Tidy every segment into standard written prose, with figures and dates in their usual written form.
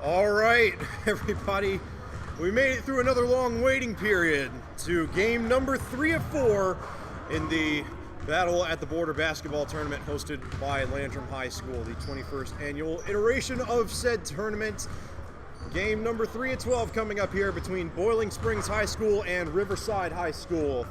All right, everybody, we made it through another long waiting period to game number 3 of 4 in the Battle at the Border basketball tournament hosted by Landrum High School, the 21st annual iteration of said tournament. Game number 3 of 12 coming up here between Boiling Springs High School and Riverside High School.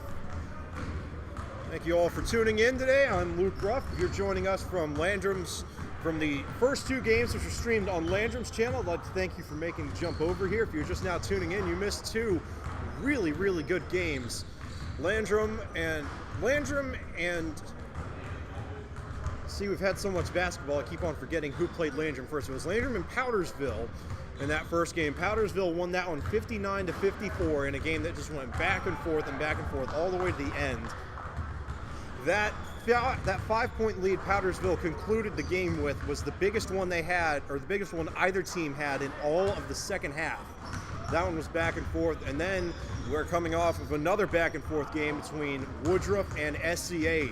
Thank you all for tuning in today. I'm Luke Ruff. If you're joining us from Landrum's, from the first 2 games which were streamed on Landrum's channel, I'd like to thank you for making the jump over here. If you're just now tuning in, you missed 2 really good games. Landrum and see, we've had so much basketball, I keep on forgetting who played Landrum first. It was Landrum and Powdersville in that first game. Powdersville won that one 59-54 in a game that just went back and forth all the way to the end. That 5-point lead Powdersville concluded the game with was the biggest one they had, or the biggest one either team had in all of the second half. That one was back and forth, and then we're coming off of another back and forth game between Woodruff and SCA.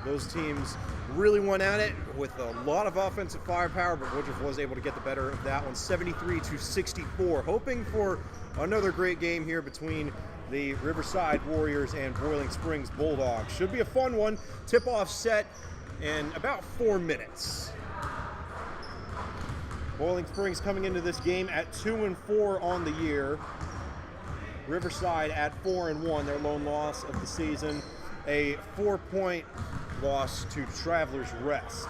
Those teams really went at it with a lot of offensive firepower, but Woodruff was able to get the better of that one, 73-64. Hoping for another great game here between the Riverside Warriors and Boiling Springs Bulldogs. Should be a fun one. Tip-off set in about 4 minutes. Boiling Springs coming into this game at 2-4 on the year. Riverside at 4-1, their lone loss of the season. A 4-point loss to Travelers Rest.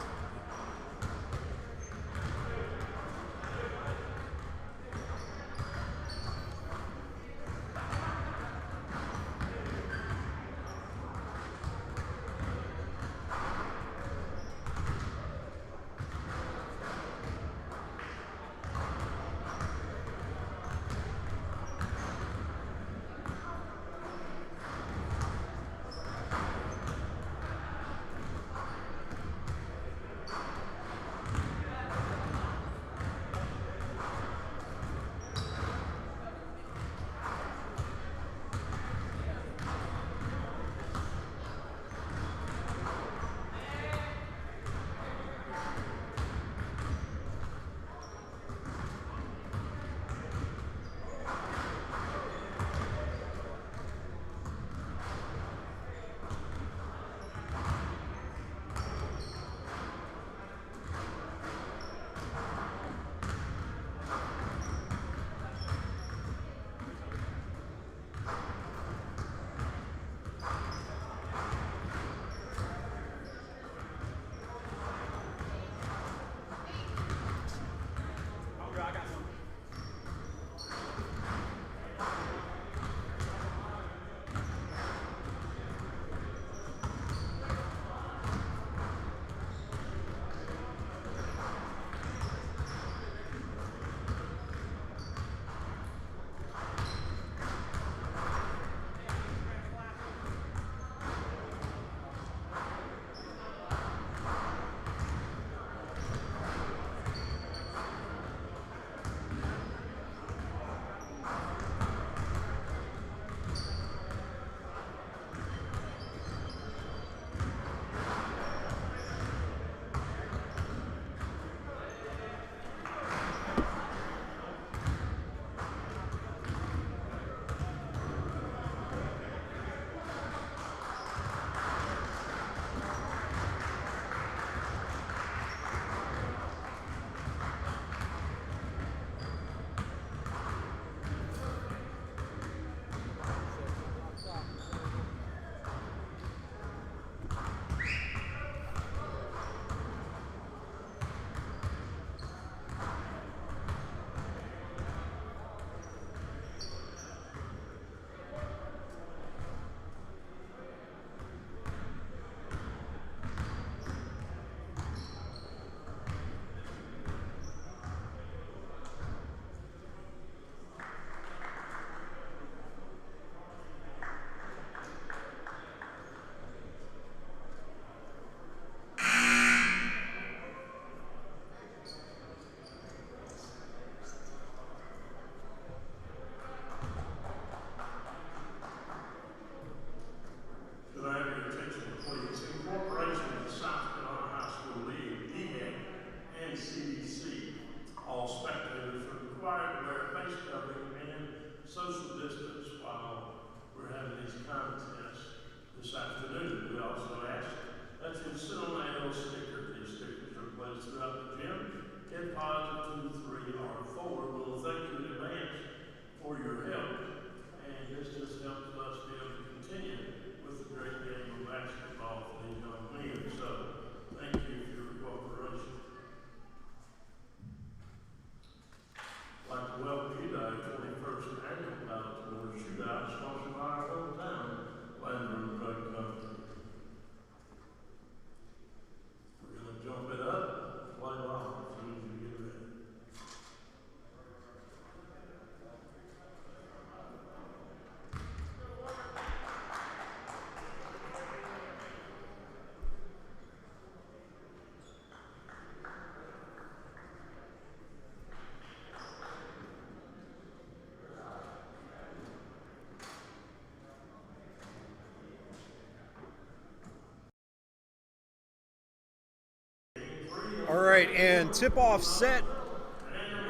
right, and tip-off set.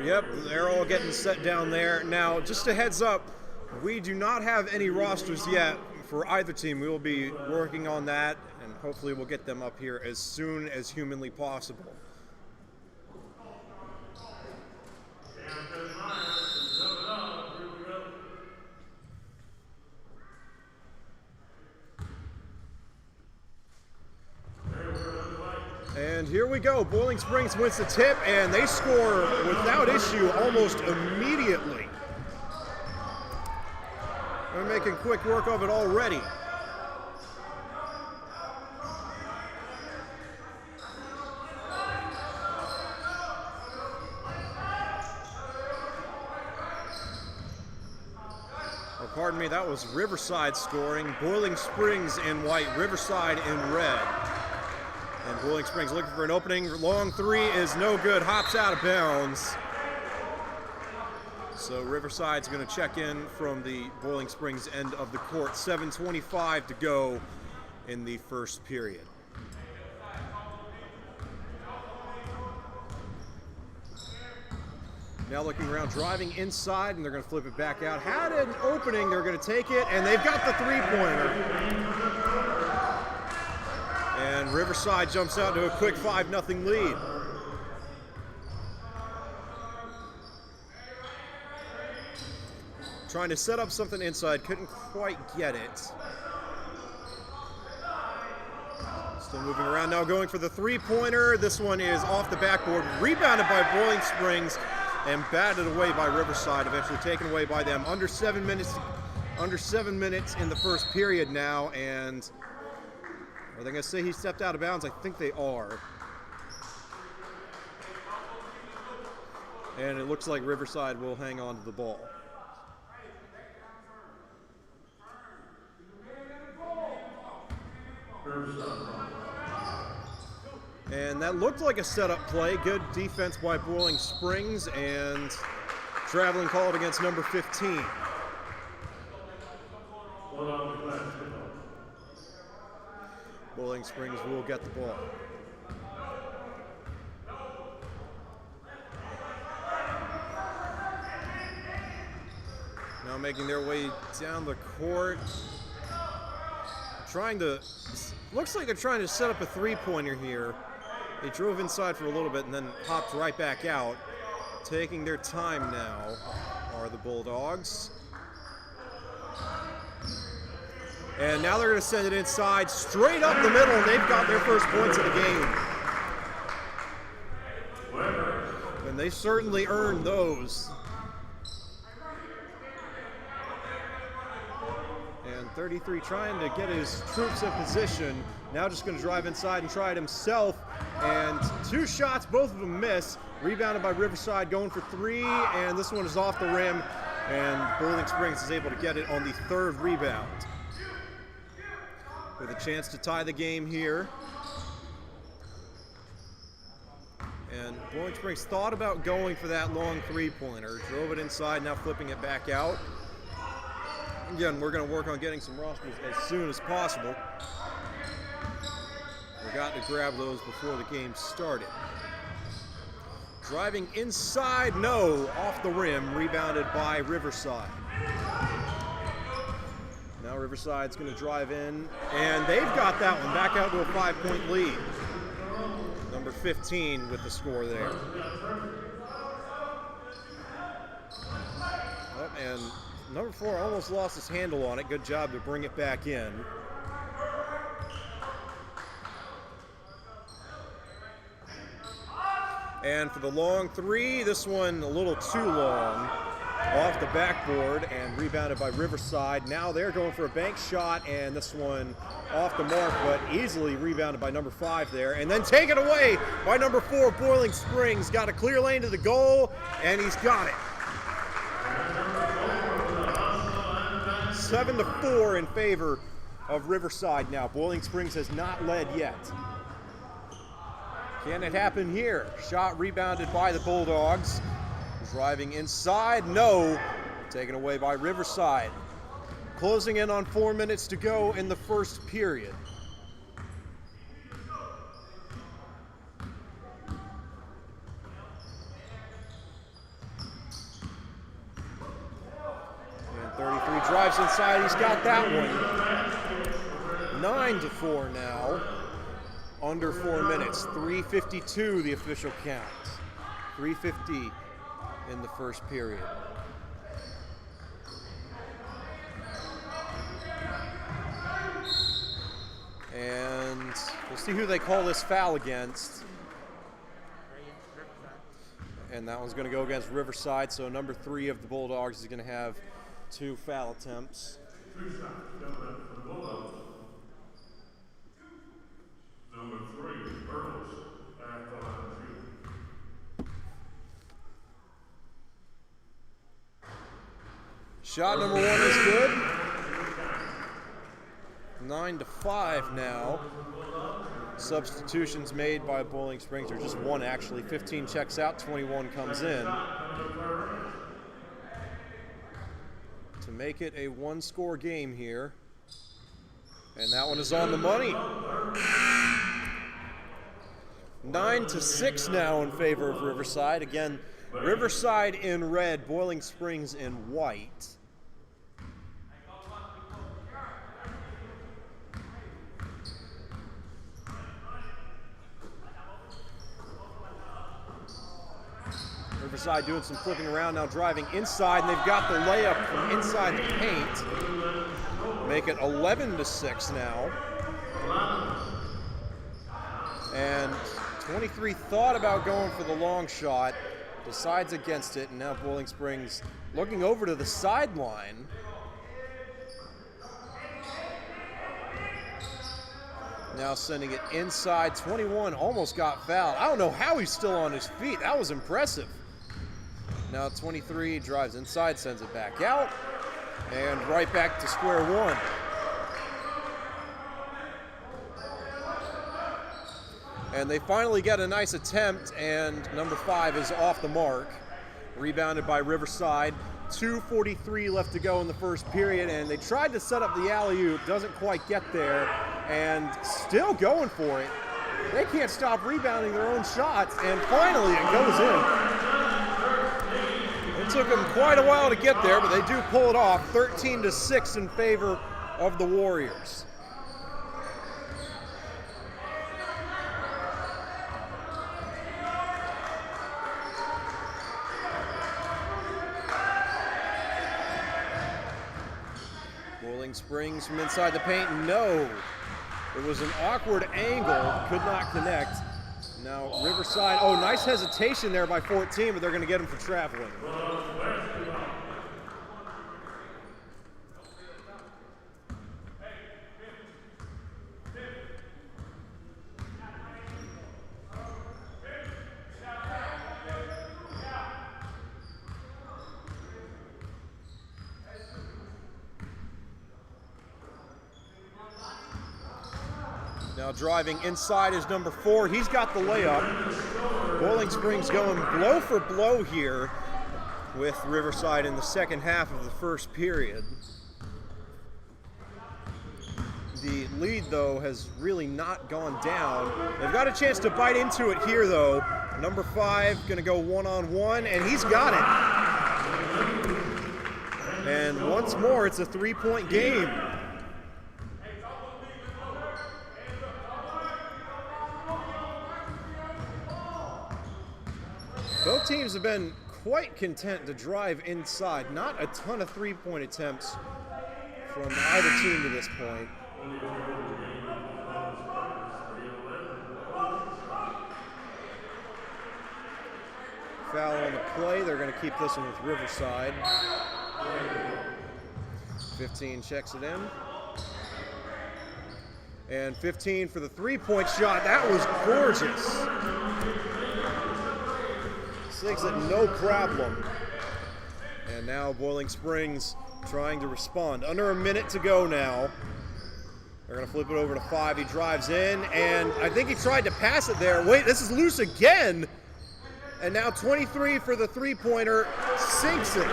Yep, they're all getting set down there. Now, just a heads up, we do not have any rosters yet for either team. We will be working on that, and hopefully we'll get them up here as soon as humanly possible. And here we go. Boiling Springs wins the tip, and they score without issue almost immediately. They're making quick work of it already. Oh, pardon me, that was Riverside scoring. Boiling Springs in white, Riverside in red. And Boiling Springs looking for an opening. Long three is no good. Hops out of bounds. So Riverside's going to check in from the Boiling Springs end of the court. 7:25 to go in the first period. Now looking around, driving inside, and they're going to flip it back out. Had an opening, they're going to take it, and they've got the three-pointer. And Riverside jumps out to a quick 5-0 lead. Trying to set up something inside, couldn't quite get it. Still moving around now, going for the three-pointer. This one is off the backboard, rebounded by Boiling Springs and batted away by Riverside, eventually taken away by them. Under 7 minutes in the first period now, and are they going to say he stepped out of bounds? I think they are. And it looks like Riverside will hang on to the ball. And that looked like a setup play. Good defense by Boiling Springs, and traveling called against number 15. Boiling Springs will get the ball. Now making their way down the court. Looks like they're trying to set up a three-pointer here. They drove inside for a little bit and then hopped right back out. Taking their time now are the Bulldogs. And now they're going to send it inside, straight up the middle, and they've got their first points of the game. And they certainly earned those. And 33 trying to get his troops in position. Now just going to drive inside and try it himself. And two shots, both of them miss. Rebounded by Riverside, going for three, and this one is off the rim. And Boiling Springs is able to get it on the third rebound. With a chance to tie the game here. And Boiling Springs thought about going for that long three-pointer. Drove it inside, now flipping it back out. Again, we're going to work on getting some rosters as soon as possible. Forgot to grab those before the game started. Driving inside, no, off the rim, rebounded by Riverside. Now Riverside's going to drive in, and they've got that one back out to a 5-point lead. Number 15 with the score there. Oh, and number 4 almost lost his handle on it. Good job to bring it back in. And for the long three, this one a little too long. Off the backboard and rebounded by Riverside. Now they're going for a bank shot, and this one off the mark, but easily rebounded by number 5 there. And then taken away by number 4, Boiling Springs. Got a clear lane to the goal, and he's got it. 7-4 in favor of Riverside now. Boiling Springs has not led yet. Can it happen here? Shot rebounded by the Bulldogs. Driving inside, no. Taken away by Riverside. Closing in on 4 minutes to go in the first period. drives inside, he's got that one. 9-4 now. Under 4 minutes. 3:52 the official count. 3:50 in the first period. And we'll see who they call this foul against. And that one's going to go against Riverside, so number 3 of the Bulldogs is going to have 2 foul attempts. Number 3, Earls at the line of field. Shot number 1 is good. 9-5 now. Substitutions made by Bowling Springs, or just 1 actually. 15 checks out, 21 comes in. To make it a 1-score game here. And that one is on the money. 9-6 now in favor of Riverside. Again, Riverside in red, Boiling Springs in white. Riverside doing some flipping around, now driving inside, and they've got the layup from inside the paint. Make it 11-6 now. And 23 thought about going for the long shot, decides against it, and now Boiling Springs looking over to the sideline. Now sending it inside. 21 almost got fouled. I don't know how he's still on his feet. That was impressive. Now 23 drives inside, sends it back out, and right back to square one. And they finally get a nice attempt, and number 5 is off the mark. Rebounded by Riverside. 2:43 left to go in the first period, and they tried to set up the alley-oop, doesn't quite get there, and still going for it. They can't stop rebounding their own shots, and finally it goes in. It took them quite a while to get there, but they do pull it off. 13-6 in favor of the Warriors. Boiling Springs from inside the paint, no. It was an awkward angle, could not connect. Now Riverside, oh, nice hesitation there by 14, but they're going to get him for traveling. Now driving inside is number 4. He's got the layup. Boiling Springs going blow for blow here with Riverside in the second half of the first period. The lead, though, has really not gone down. They've got a chance to bite into it here, though. Number 5 going to go one-on-one, and he's got it. And once more, it's a 3-point game. Both teams have been quite content to drive inside. Not a ton of 3-point attempts from either team to this point. Foul on the play. They're going to keep this one with Riverside. 15 checks it in. And 15 for the 3-point shot. That was gorgeous. Takes it no problem. And now Boiling Springs trying to respond. Under a minute to go now. They're going to flip it over to 5. He drives in, and I think he tried to pass it there. Wait, this is loose again. And now 23 for the 3-pointer. Sinks it.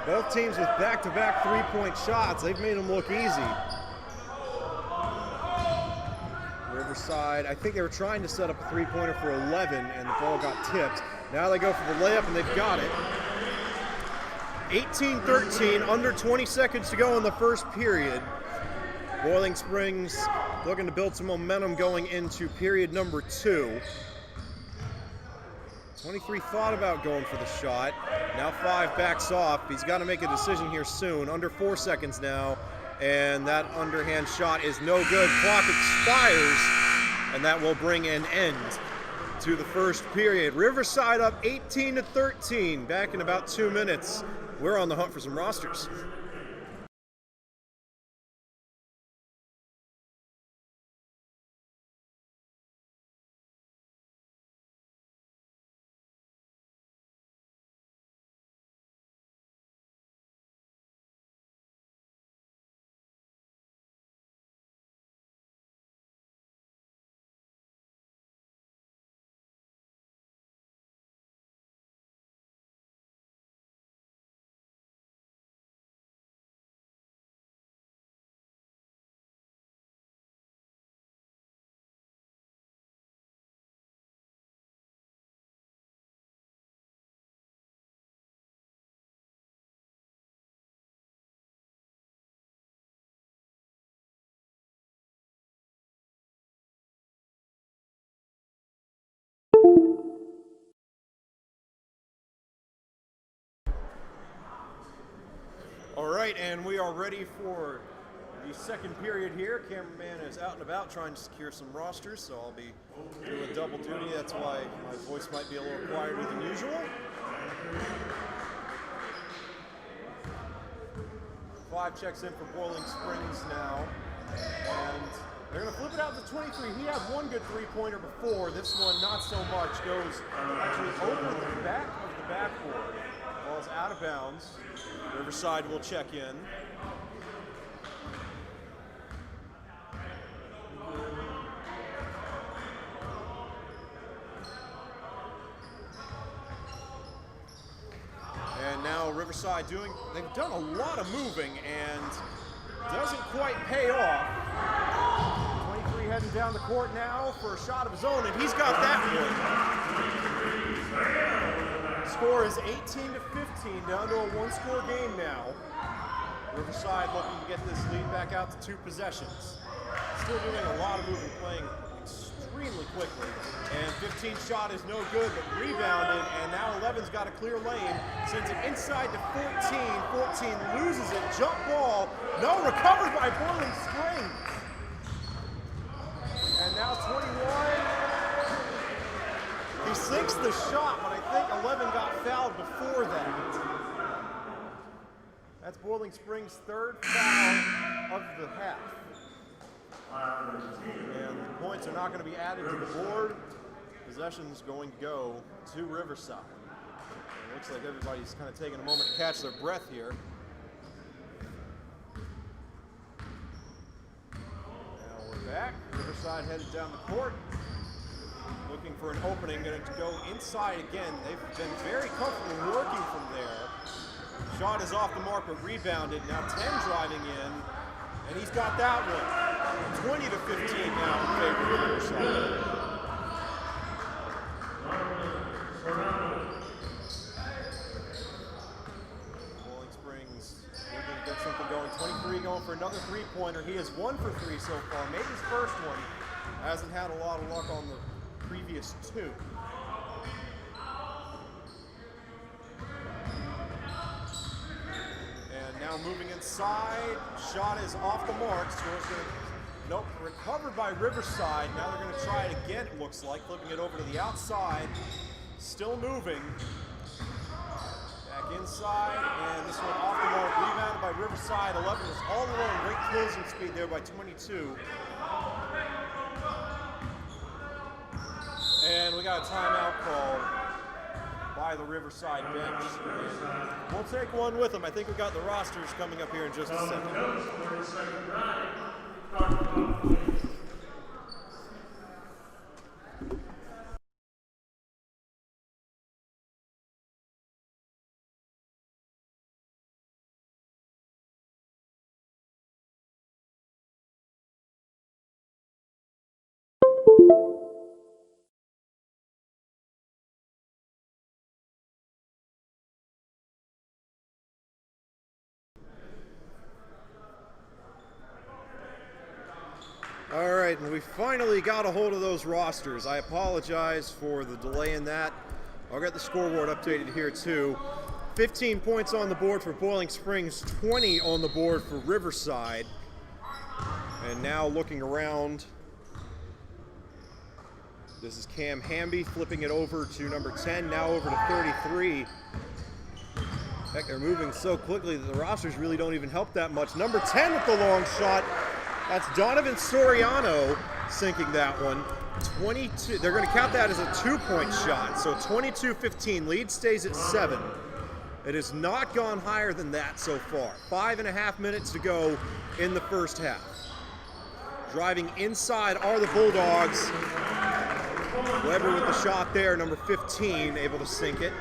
Both teams with back-to-back 3-point shots. They've made them look easy. Riverside. I think they were trying to set up a three-pointer for 11, and the ball got tipped. Now they go for the layup, and they've got it. 18-13, under 20 seconds to go in the first period. Boiling Springs looking to build some momentum going into period number 2. 23 thought about going for the shot. Now 5 backs off. He's got to make a decision here soon. Under 4 seconds now. And that underhand shot is no good. Clock expires. And that will bring an end to the first period. Riverside up 18-13. Back in about 2 minutes. We're on the hunt for some rosters. All right, and we are ready for the second period here. Cameraman is out and about trying to secure some rosters, so I'll be doing double duty. That's why my voice might be a little quieter than usual. 5 checks in for Boiling Springs now, and they're going to flip it out to 23. He had one good three-pointer before. This one, not so much. Goes actually over the back of the backboard. Ball's out of bounds. Riverside will check in. And now Riverside they've done a lot of moving and doesn't quite pay off. 23 heading down the court now for a shot of his own, and he's got that one. Score is 18-15, down to a one-score game now. Riverside looking to get this lead back out to 2 possessions. Still doing a lot of moving, playing extremely quickly. And 15 shot is no good, but rebounded, and now 11's got a clear lane. Sends it inside to 14. 14 loses it, jump ball. No, recovered by Boiling Springs. And now 21. He sinks the shot, but I think 11 got fouled before that. That's Boiling Springs' 3rd foul of the half. And the points are not going to be added to the board. Possession's going to go to Riverside. It looks like everybody's kind of taking a moment to catch their breath here. Now we're back. Riverside headed down the court. Looking for an opening, going to go inside again. They've been very comfortable working from there. Shot is off the mark, but rebounded. Now 10 driving in, and he's got that one. 20-15 now in favor of Riverside. Boiling Springs looking to get something going. 23 going for another three-pointer. He has 1 for 3 so far. Made his first one. Hasn't had a lot of luck on the previous 2. And now moving inside, shot is off the mark. Score's gonna, nope, recovered by Riverside. Now they're gonna try it again, it looks like, flipping it over to the outside. Still moving. Back inside, and this one off the mark, rebounded by Riverside. 11 is all alone, great closing speed there by 22. And we got a timeout called by the Riverside bench. And we'll take one with them. I think we got the rosters coming up here in just a second. All right, and we finally got a hold of those rosters. I apologize for the delay in that. I'll get the scoreboard updated here too. 15 points on the board for Boiling Springs, 20 on the board for Riverside. And now looking around, this is Cam Hamby flipping it over to number 10, now over to 33. Heck, they're moving so quickly that the rosters really don't even help that much. Number 10 with the long shot. That's Donovan Soriano sinking that one. 22. They're going to count that as a 2-point shot. So 22-15. Lead stays at 7. It has not gone higher than that so far. 5.5 minutes to go in the first half. Driving inside are the Bulldogs. Weber with the shot there, number 15, able to sink it.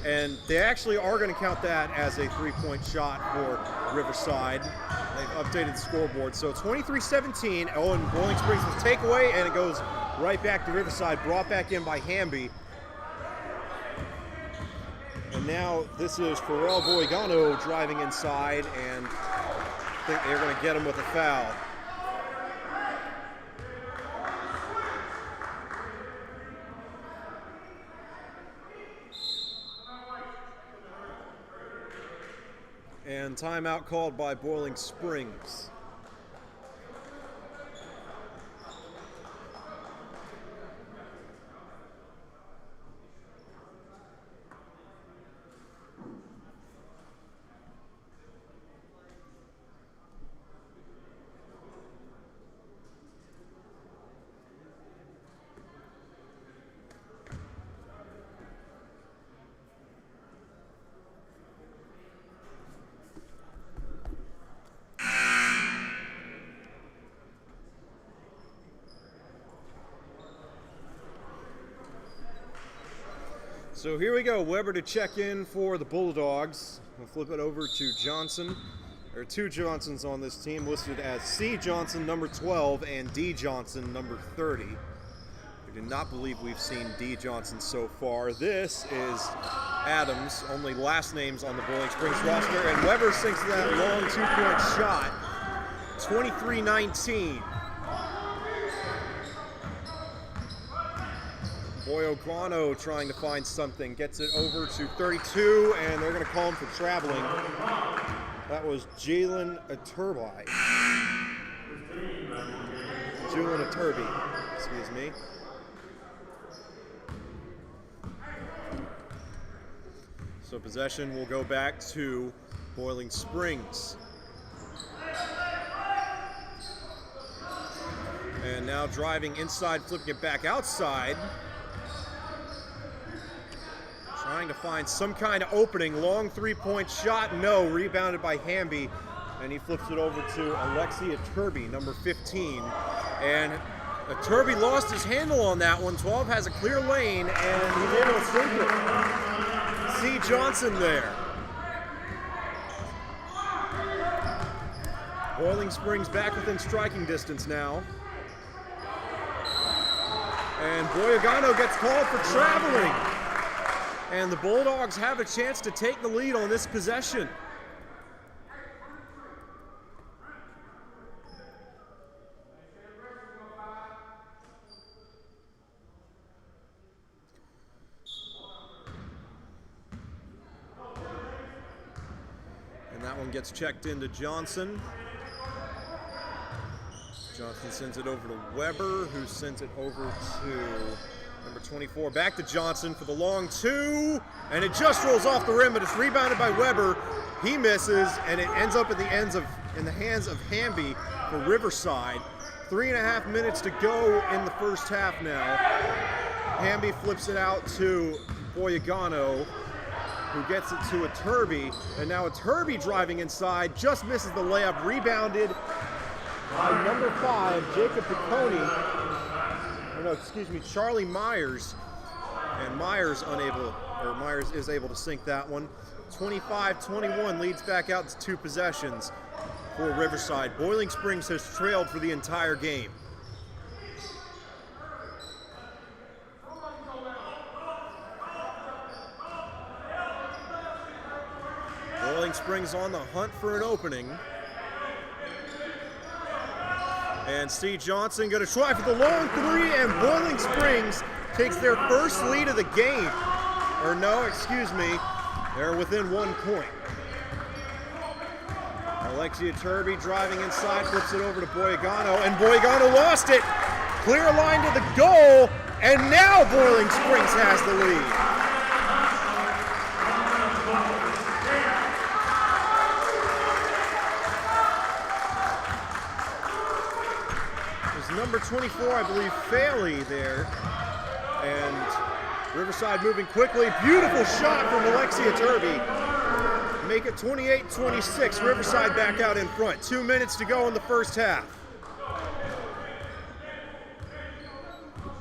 And they actually are going to count that as a 3-point shot for Riverside. They've updated the scoreboard. So 23-17. Oh, and Boiling Springs with takeaway, and it goes right back to Riverside, brought back in by Hamby. And now this is Pharrell Boigano driving inside, and I think they're going to get him with a foul. And timeout called by Boiling Springs. So here we go, Weber to check in for the Bulldogs. We'll flip it over to Johnson. There are 2 Johnsons on this team listed as C. Johnson, number 12, and D. Johnson, number 30. We do not believe we've seen D. Johnson so far. This is Adams, only last names on the Boiling Springs roster, and Weber sinks that long 2-point shot, 23-19. Boigano trying to find something, gets it over to 32, and they're going to call him for traveling. That was Jalen Aturbi. Julian Aturbi, excuse me. So possession will go back to Boiling Springs. And now driving inside, flipping it back outside. Trying to find some kind of opening. Long 3-point shot. No. Rebounded by Hamby. And he flips it over to Alexi Aturbi, number 15. And Aturbi lost his handle on that one. 12 has a clear lane, and he's able to sink it. C. Johnson there. Boiling Springs back within striking distance now. And Boigano gets called for traveling. And the Bulldogs have a chance to take the lead on this possession. And that one gets checked into Johnson. Johnson sends it over to Weber, who sends it over to number 24, back to Johnson for the long 2, and it just rolls off the rim, but it's rebounded by Weber. He misses, and it ends up in the hands of Hamby for Riverside. 3.5 minutes to go in the first half now. Hamby flips it out to Boigano, who gets it to Aturbi, and now Aturbi driving inside, just misses the layup, rebounded by number 5, Jacob Piccone. No, excuse me, Charlie Myers, and Myers is able to sink that one. 25-21 leads back out to 2 possessions for Riverside. Boiling Springs has trailed for the entire game. Boiling Springs on the hunt for an opening. And Steve Johnson going to try for the long three, and Boiling Springs takes their first lead of the game. Or no, excuse me, they're within 1 point. Alexia Turby driving inside, flips it over to Boyagano, and Boyagano lost it. Clear line to the goal, and now Boiling Springs has the lead. Number 24, I believe, Faley there. And Riverside moving quickly. Beautiful shot from Alexia Turby. Make it 28-26. Riverside back out in front. 2 minutes to go in the first half.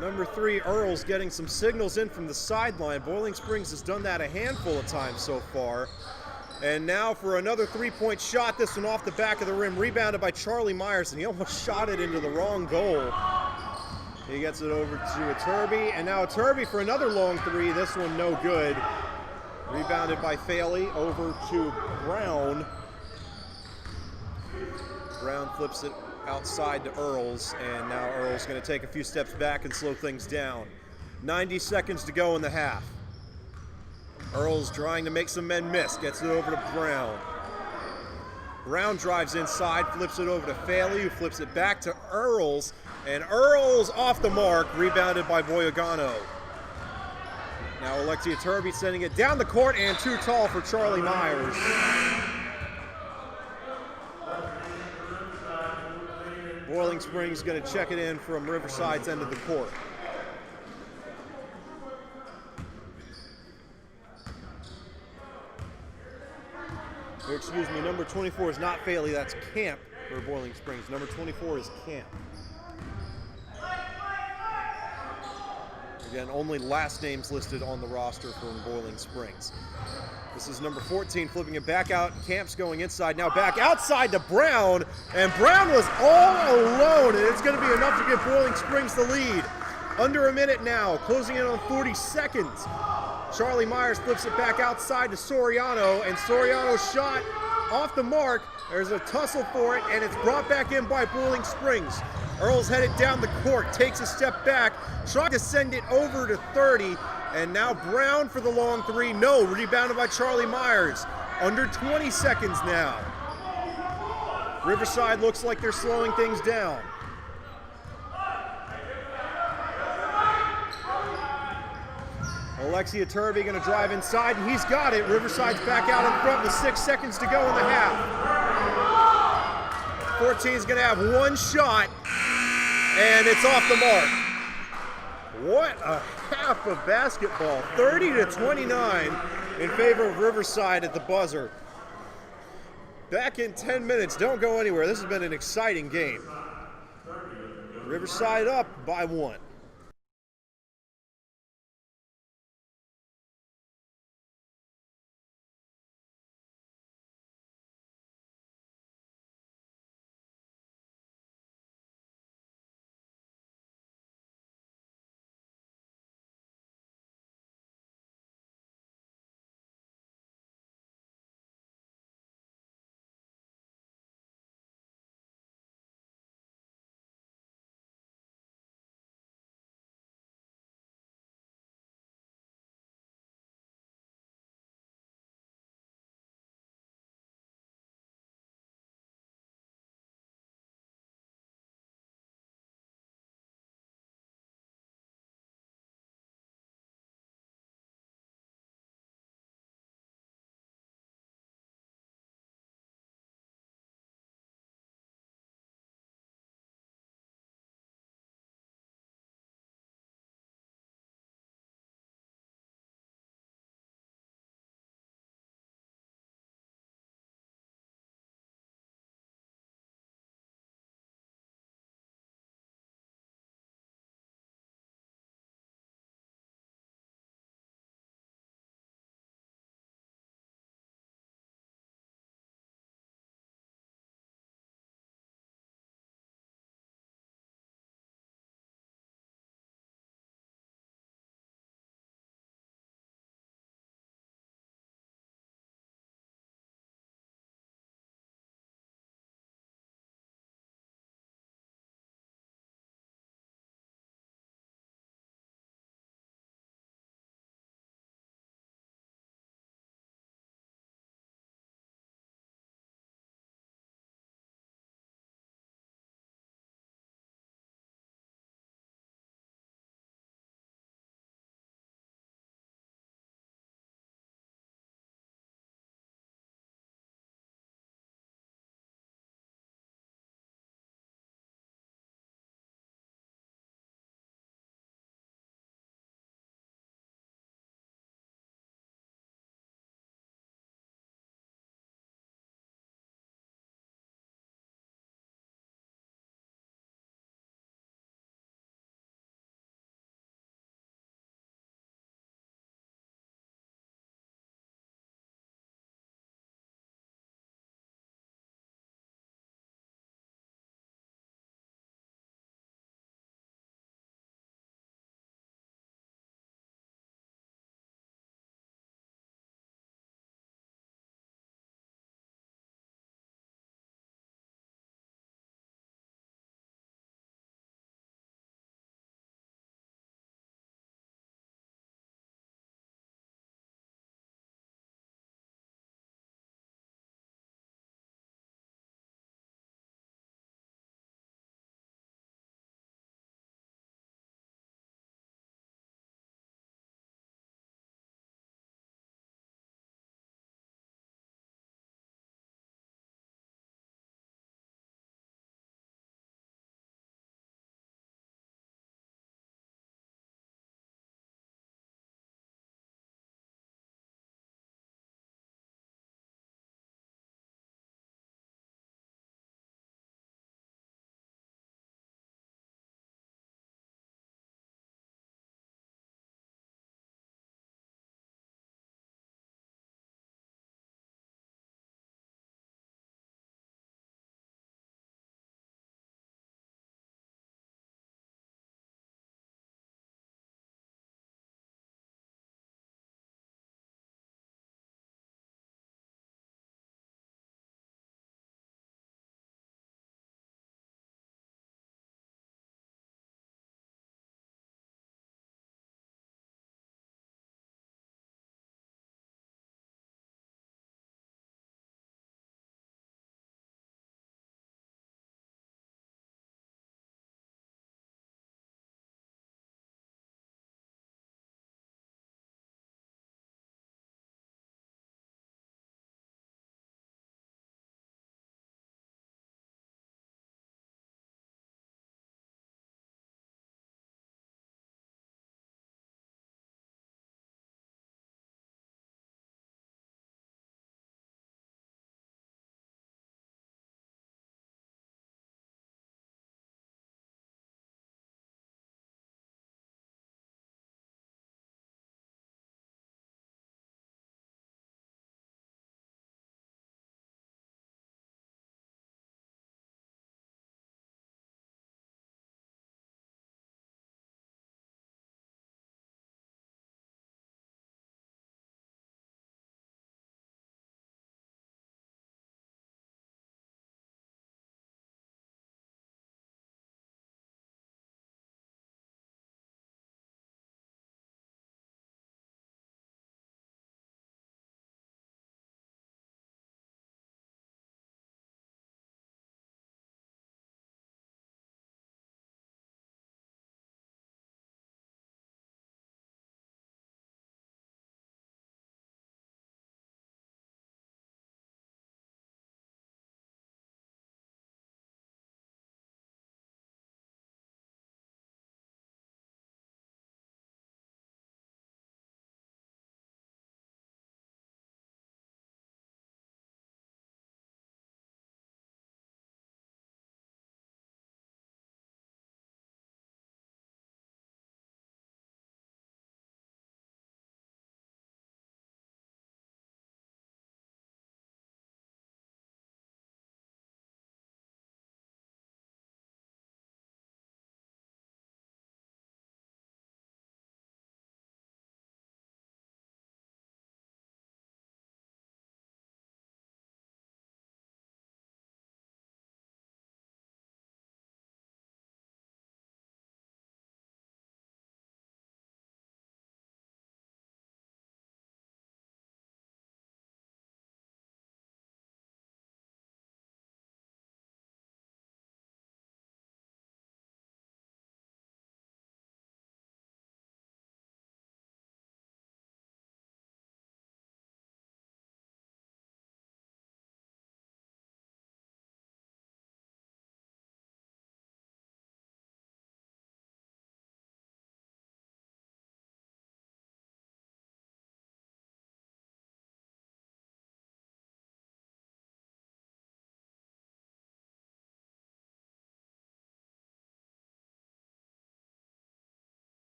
Number 3, Earls, getting some signals in from the sideline. Boiling Springs has done that a handful of times so far. And now for another three-point shot, this one off the back of the rim, rebounded by Charlie Myers, and he almost shot it into the wrong goal. He gets it over to Aturby, and now Aturby for another long three, this one no good. Rebounded by Faley, over to Brown. Brown flips it outside to Earls, and now Earls going to take a few steps back and slow things down. 90 seconds to go in the half. Earls trying to make some men miss, gets it over to Brown. Brown drives inside, flips it over to Faley, who flips it back to Earls, and Earls off the mark, rebounded by Boyagano. Now Alexia Turby sending it down the court, and too tall for Charlie Myers. Boiling Springs going to check it in from Riverside's end of the court. Or excuse me, number 24 is not Faley, that's Camp for Boiling Springs. Number 24 is Camp. Again, only last names listed on the roster from Boiling Springs. This is number 14, flipping it back out. Camp's going inside, now back outside to Brown, and Brown was all alone, and it's going to be enough to give Boiling Springs the lead. Under a minute now, closing in on 40 seconds. Charlie Myers flips it back outside to Soriano, and Soriano's shot off the mark. There's a tussle for it, and it's brought back in by Boiling Springs. Earls headed down the court, takes a step back, trying to send it over to 30, and now Brown for the long three. No, rebounded by Charlie Myers. Under 20 seconds now. Riverside looks like they're slowing things down. Alexia Turby going to drive inside, and he's got it. Riverside's back out in front with 6 seconds to go in the half. 14's going to have one shot, and it's off the mark. What a half of basketball. 30-29 in favor of Riverside at the buzzer. Back in 10 minutes. Don't go anywhere. This has been an exciting game. Riverside up by 1.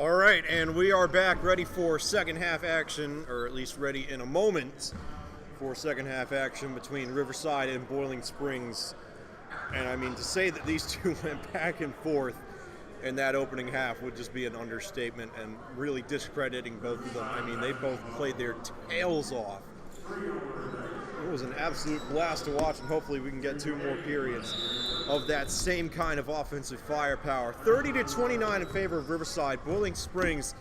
All right, and we are back ready for second half action, or at least ready in a moment for second half action between Riverside and Boiling Springs. And I mean, to say that these two went back and forth in that opening half would just be an understatement and really discrediting both of them. I mean, they both played their tails off. It was an absolute blast to watch, and hopefully we can get 2 more periods of that same kind of offensive firepower. 30-29 in favor of Riverside. Boiling Springs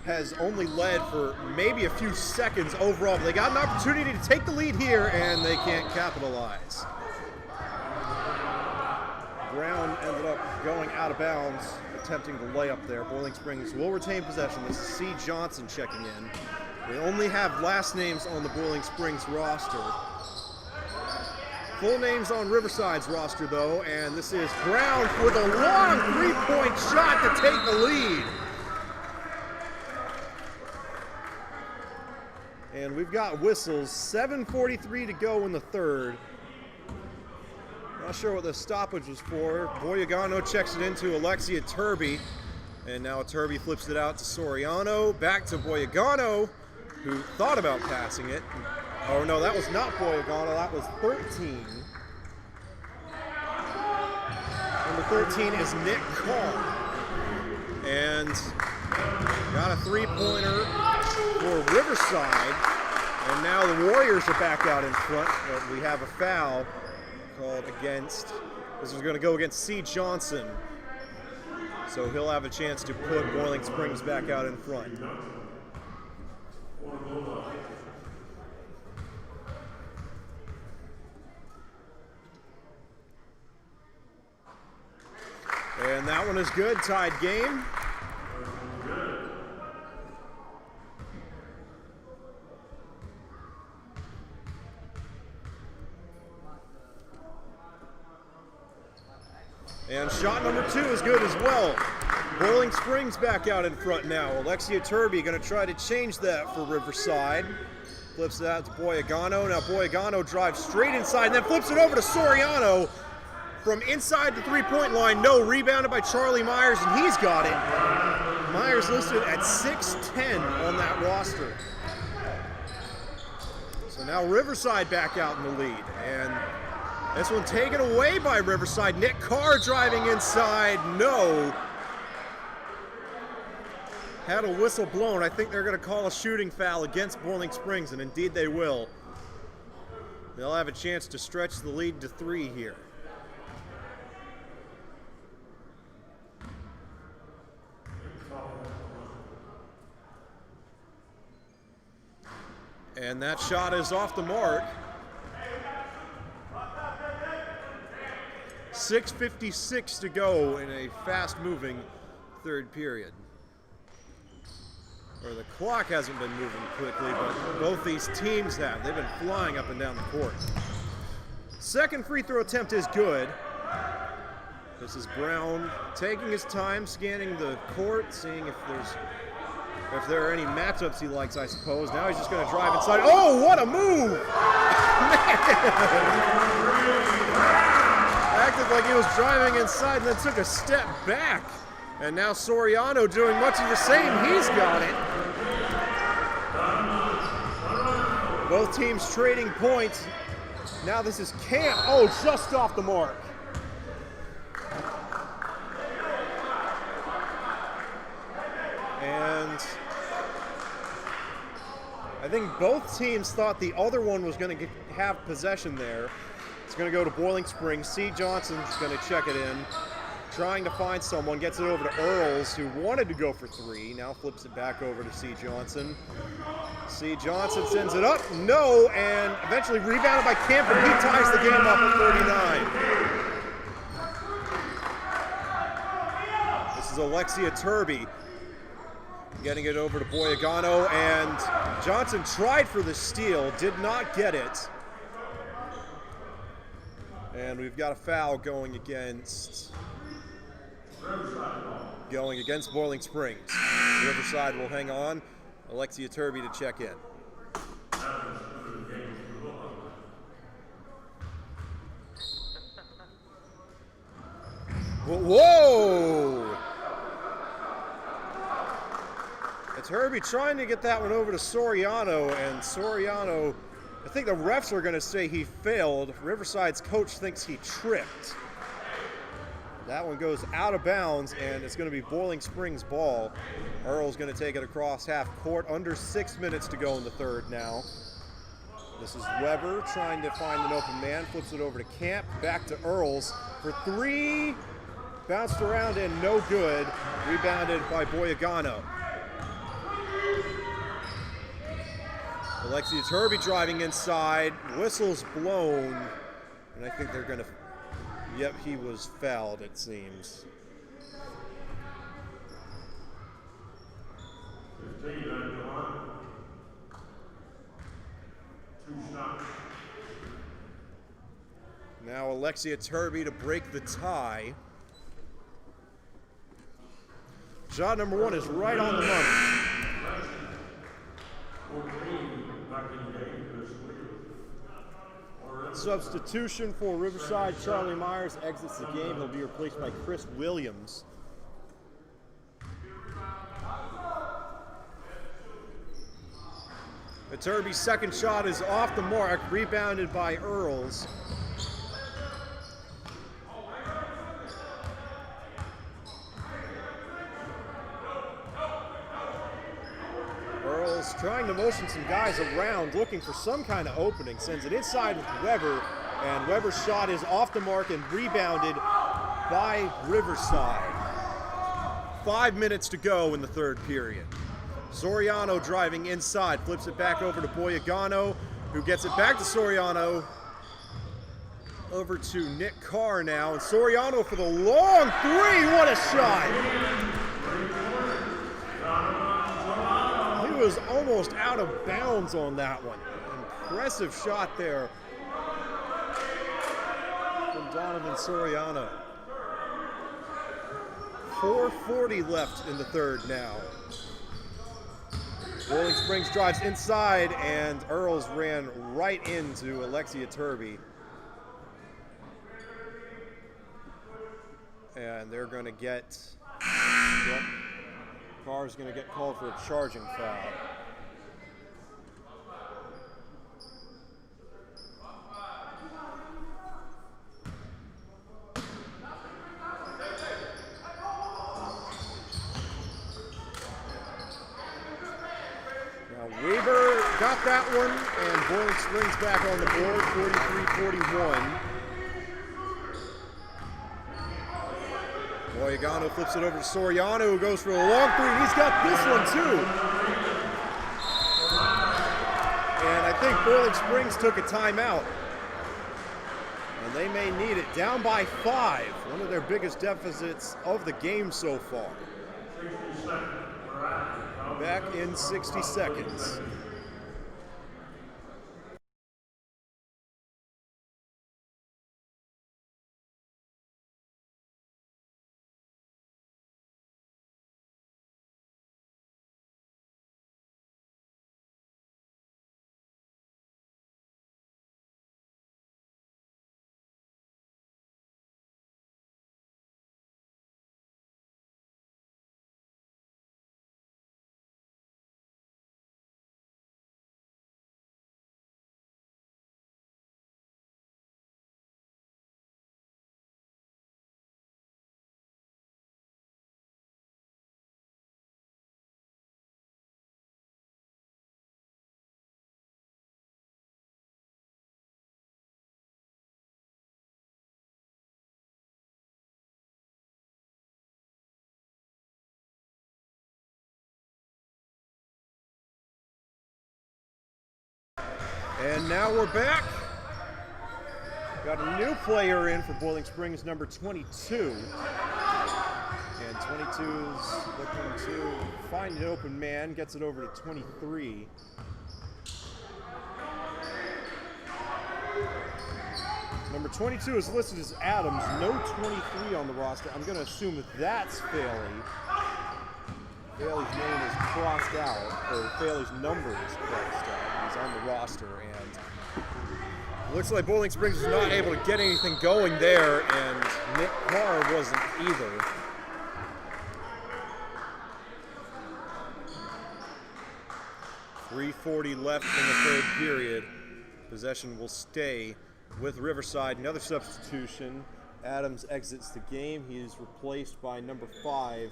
has only led for maybe a few seconds overall, but they got an opportunity to take the lead here, and they can't capitalize. Brown ended up going out of bounds, attempting the layup there. Boiling Springs will retain possession. This is C. Johnson checking in. We only have last names on the Boiling Springs roster. Full names on Riverside's roster, though, and this is Brown with a long three-point shot to take the lead. And we've got whistles. 7:43 to go in the third. Not sure what the stoppage was for. Boyagano checks it into Alexia Turby. And now Turby flips it out to Soriano. Back to Boyagano, who thought about passing it. Oh no, that was not Boyagano, that was 13. Number 13 is Nick Carr. And got a three-pointer for Riverside. And now the Warriors are back out in front, but we have a foul called against. This is going to go against C. Johnson. So he'll have a chance to put Boiling Springs back out in front. And that one is good, tied game. And shot number 2 is good as well. Boiling Springs back out in front now. Alexia Turby going to try to change that for Riverside. Flips it out to Boyagano. Now Boyagano drives straight inside and then flips it over to Soriano from inside the three-point line. No, rebounded by Charlie Myers, and he's got it. Myers listed at 6'10" on that roster. So now Riverside back out in the lead. And this one taken away by Riverside. Nick Carr driving inside. No. Had a whistle blown. I think they're going to call a shooting foul against Boiling Springs, and indeed they will. They'll have a chance to stretch the lead to 3 here. And that shot is off the mark. 6:56 to go in a fast-moving third period. Or the clock hasn't been moving quickly, but both these teams have. They've been flying up and down the court. Second free throw attempt is good. This is Brown taking his time, scanning the court, seeing if there are any matchups he likes, I suppose. Now he's just going to drive inside. Oh, what a move! Acted like he was driving inside and then took a step back. And now Soriano doing much of the same. He's got it. Both teams trading points. Now this is Camp. Oh, just off the mark. And I think both teams thought the other one was going to have possession there. It's going to go to Boiling Springs. C. Johnson's going to check it in. Trying to find someone, gets it over to Earls, who wanted to go for 3. Now flips it back over to C. Johnson. C. Johnson sends it up. No, and eventually rebounded by Camp, and he ties the game up at 39. This is Alexia Turby getting it over to Boyagano, and Johnson tried for the steal, did not get it. And we've got a foul going against Boiling Springs. Riverside will hang on. Alexia Turby to check in. Whoa! Turby trying to get that one over to Soriano, and Soriano, I think the refs are going to say he failed. Riverside's coach thinks he tripped. That one goes out of bounds, and it's going to be Boiling Springs ball. Earl's going to take it across half court. Under 6 minutes to go in the third now. This is Weber trying to find an open man. Flips it over to Camp. Back to Earls for three. Bounced around and no good. Rebounded by Boyagano. Alexia Turby driving inside. Whistle's blown. And I think they're going to... Yep, he was fouled, it seems. 15 on the line. 2 shots. Now Alexia Turby to break the tie. Shot number 1 is right on the money. 14 back in the game this week. Substitution for Riverside. Charlie Myers exits the game. He'll be replaced by Chris Williams. The Turby's second shot is off the mark, rebounded by Earls. Earls trying to motion some guys around, looking for some kind of opening. Sends it inside with Weber, and Weber's shot is off the mark and rebounded by Riverside. 5 minutes to go in the third period. Soriano driving inside, flips it back over to Boyagano, who gets it back to Soriano. Over to Nick Carr now, and Soriano for the long three. What a shot! He was almost out of bounds on that one. Impressive shot there from Donovan Soriano. 4:40 left in the third now. Boiling Springs drives inside, and Earls ran right into Alexia Turby. And they're going to get, yep, Carr's going to get called for a charging foul. Weber got that one, and Boiling Springs back on the board, 43-41. Boyagano flips it over to Soriano, who goes for a long three. He's got this one too. And I think Boiling Springs took a timeout. And they may need it. Down by 5, one of their biggest deficits of the game so far. Back in 60 seconds. And now we're back. Got a new player in for Boiling Springs, number 22. And 22's looking to find an open man, gets it over to 23. Number 22 is listed as Adams, no 23 on the roster. I'm going to assume that that's Faley. Faley's name is crossed out, or Faley's number is crossed out. He's on the roster, and it looks like Boiling Springs was not able to get anything going there, and Nick Carr wasn't either. 3:40 left in the third period. Possession will stay with Riverside. Another substitution. Adams exits the game. He is replaced by number 5,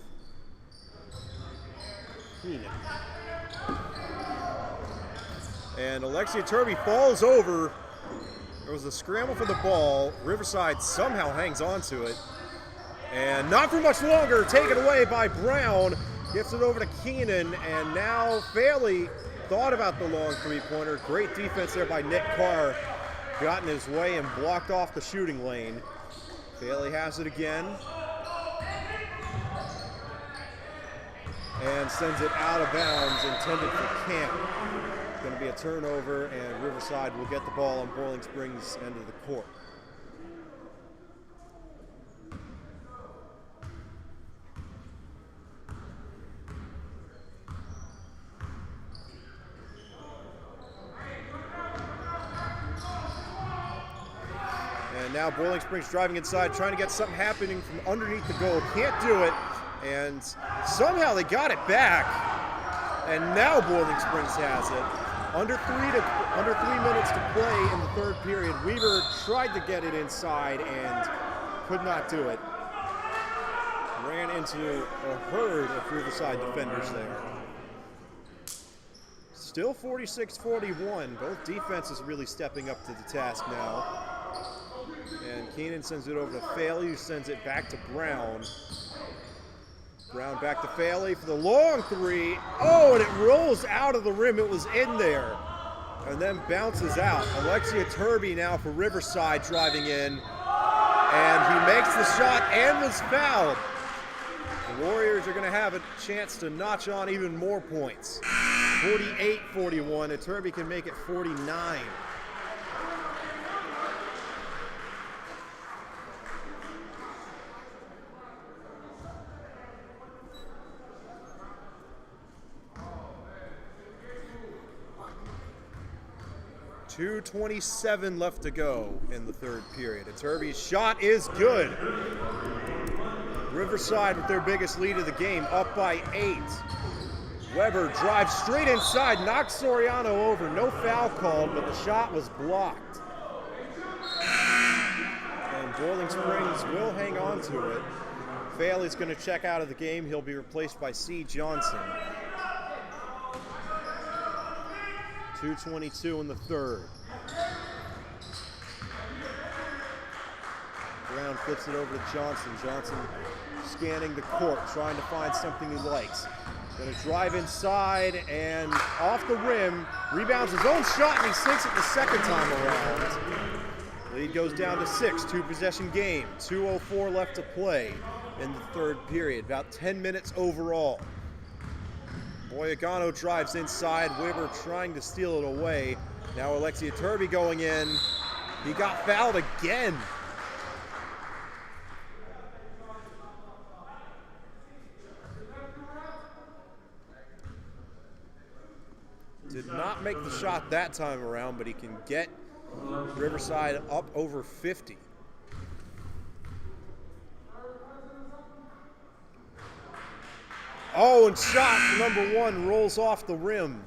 Keenan. And Alexia Turby falls over. There was a scramble for the ball. Riverside somehow hangs on to it. And not for much longer, taken away by Brown. Gets it over to Keenan, and now Faley thought about the long three-pointer. Great defense there by Nick Carr. Got in his way and blocked off the shooting lane. Faley has it again. And sends it out of bounds, intended for Camp. Going to be a turnover, and Riverside will get the ball on Boiling Springs' end of the court. And now Boiling Springs driving inside, trying to get something happening from underneath the goal. Can't do it, and somehow they got it back. And now Boiling Springs has it. Under 3 minutes to play in the third period. Weaver tried to get it inside and could not do it. Ran into a herd of Riverside defenders there. Still 46-41. Both defenses really stepping up to the task now. And Keenan sends it over to Faley, who sends it back to Brown. Brown back to Faley for the long three. Oh, and it rolls out of the rim. It was in there. And then bounces out. Alexia Turby now for Riverside driving in. And he makes the shot and was fouled. The Warriors are going to have a chance to notch on even more points. 48-41, and Turby can make it 49. .227 left to go in the third period. And Turby's shot is good. Riverside with their biggest lead of the game, up by 8. Weber drives straight inside, knocks Soriano over. No foul called, but the shot was blocked. And Boiling Springs will hang on to it. Faley's going to check out of the game. He'll be replaced by C. Johnson. 2:22 in the third. Brown flips it over to Johnson. Johnson scanning the court, trying to find something he likes. Gonna drive inside and off the rim. Rebounds his own shot and he sinks it the second time around. Lead goes down to 6, 2-possession game. 2:04 left to play in the third period. About 10 minutes overall. Boyagano drives inside. Weber trying to steal it away. Now Alexia Turby going in. He got fouled again. Did not make the shot that time around, but he can get Riverside up over 50. Oh, and shot number 1 rolls off the rim.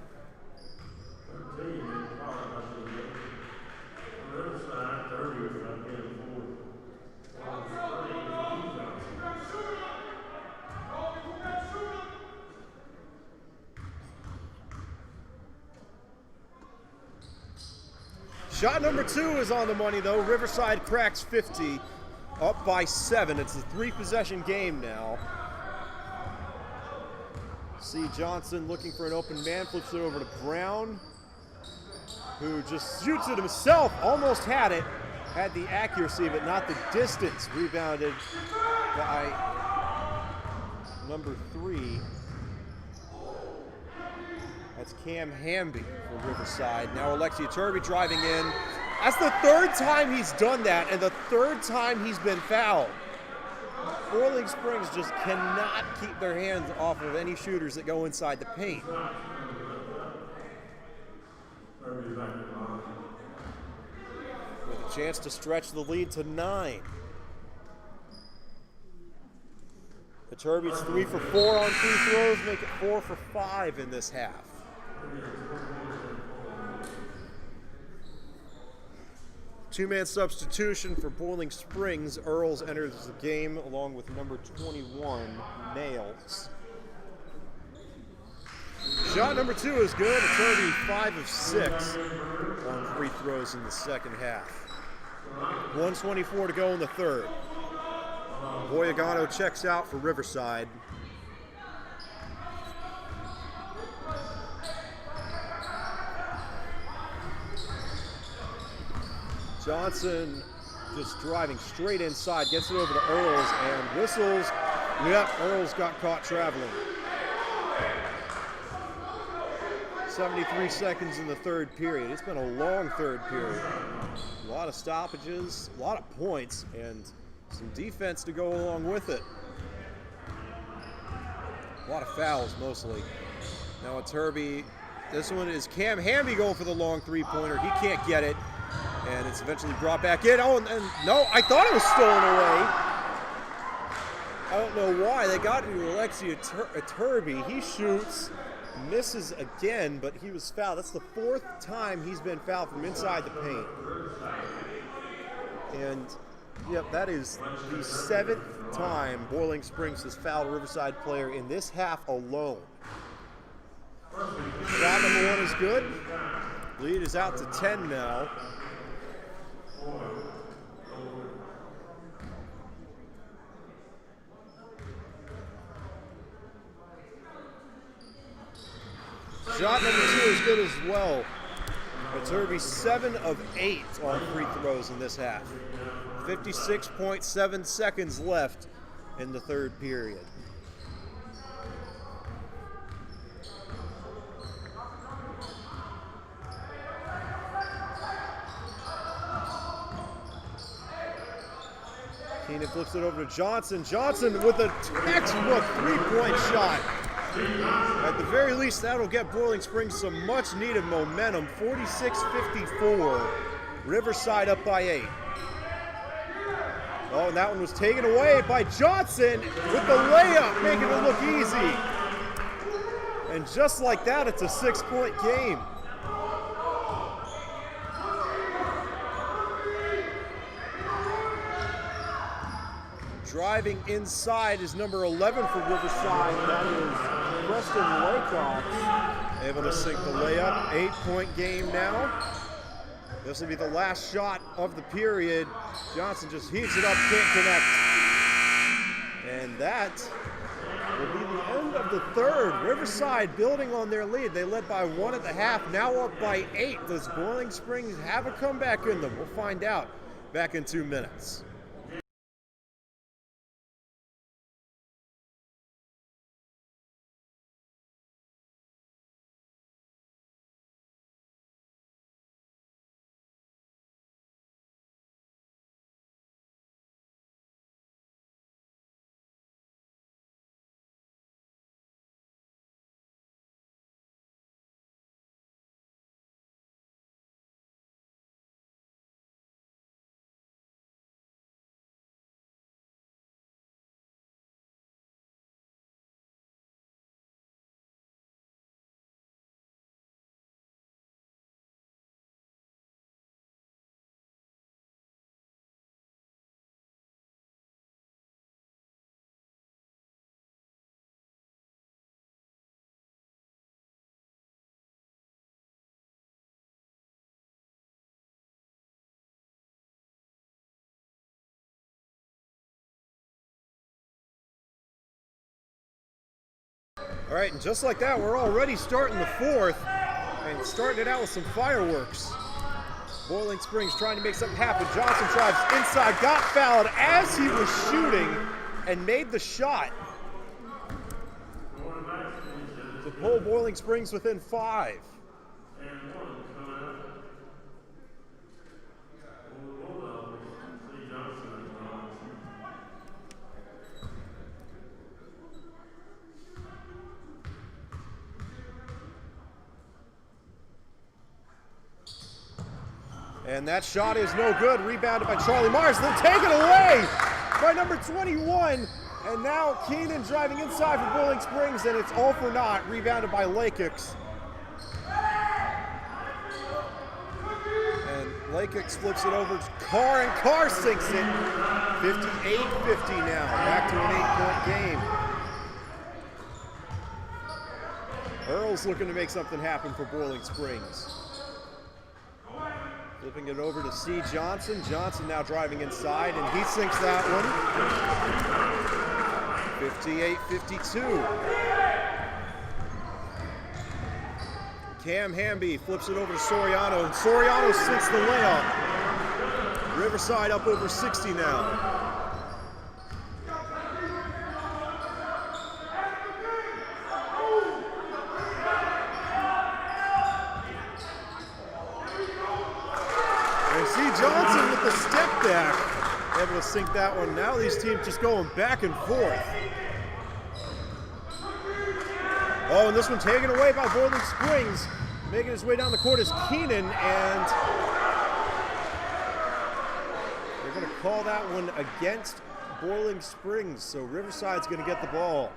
Shot number 2 is on the money, though. Riverside cracks 50, up by 7. It's a 3-possession game now. C. Johnson looking for an open man, flips it over to Brown, who just shoots it himself, almost had it, had the accuracy but not the distance. Rebounded by number 3. That's Cam Hamby for Riverside. Now Alexia Turby driving in. That's the 3rd time he's done that and the 3rd time he's been fouled. Boiling Springs just cannot keep their hands off of any shooters that go inside the paint. With a chance to stretch the lead to 9. The Turbies 3 for 4 on free throws, make it 4 for 5 in this half. Two-man substitution for Boiling Springs. Earls enters the game along with number 21, Nails. Shot number 2 is good. It's already 5 of 6 on free throws in the second half. 1:24 to go in the third. Boyagano checks out for Riverside. Johnson just driving straight inside, gets it over to Earls and whistles. Yep, Earls got caught traveling. 73 seconds in the third period. It's been a long third period. A lot of stoppages, a lot of points, and some defense to go along with it. A lot of fouls mostly. Now it's Herbie. This one is Cam Hamby going for the long three-pointer. He can't get it. And it's eventually brought back in. Oh, and no, I thought it was stolen away. I don't know why. They got it to Alexi Turby. He shoots, misses again, but he was fouled. That's the 4th time he's been fouled from inside the paint. And, yep, that is the 7th time Boiling Springs has fouled a Riverside player in this half alone. Shot number 1 is good. Lead is out to 10 now. Shot number 2 is good as well. It's Herbie 7 of 8 on free throws in this half. 56.7 seconds left in the third period. Keenan flips it over to Johnson. Johnson with a textbook three-point shot. At the very least, that'll get Boiling Springs some much-needed momentum. 46-54. Riverside up by 8. Oh, and that one was taken away by Johnson with the layup, making it look easy. And just like that, it's a 6-point game. Driving inside is number 11 for Riverside. That is Preston Laycock. Able to sink the layup. 8-point game now. This will be the last shot of the period. Johnson just heaves it up, can't connect. And that will be the end of the third. Riverside building on their lead. They led by 1 at the half, now up by 8. Does Boiling Springs have a comeback in them? We'll find out back in 2 minutes. All right, and just like that, we're already starting the fourth and starting it out with some fireworks. Boiling Springs trying to make something happen. Johnson drives inside, got fouled as he was shooting and made the shot to pull Boiling Springs within 5. And that shot is no good. Rebounded by Charlie Mars. Then taken away by number 21. And now Keenan driving inside for Boiling Springs, and it's all for naught. Rebounded by Lakix. Lakix flips it over to Carr, and Carr sinks it. 58-50 now. Back to an 8-point game. Earl's looking to make something happen for Boiling Springs. Flipping it over to C. Johnson. Johnson now driving inside, and he sinks that one. 58-52. Cam Hamby flips it over to Soriano, and Soriano sinks the layup. Riverside up over 60 now. And C. Johnson with the step back, able to sink that one. Now these teams just going back and forth. Oh, and this one taken away by Boiling Springs. Making his way down the court is Keenan, and they're going to call that one against Boiling Springs, so Riverside's going to get the ball.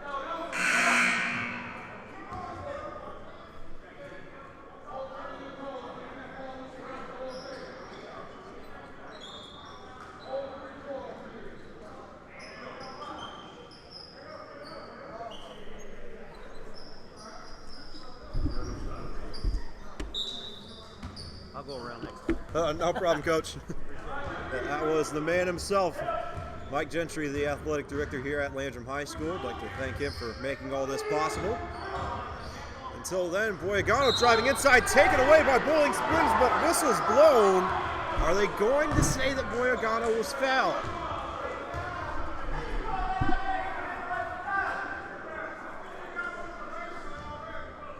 I'll go around next time. No problem, Coach. That was the man himself, Mike Gentry, the athletic director here at Landrum High School. I'd like to thank him for making all this possible. Until then, Boyagano driving inside, taken away by Boiling Springs, but whistle's blown. Are they going to say that Boyagano was fouled?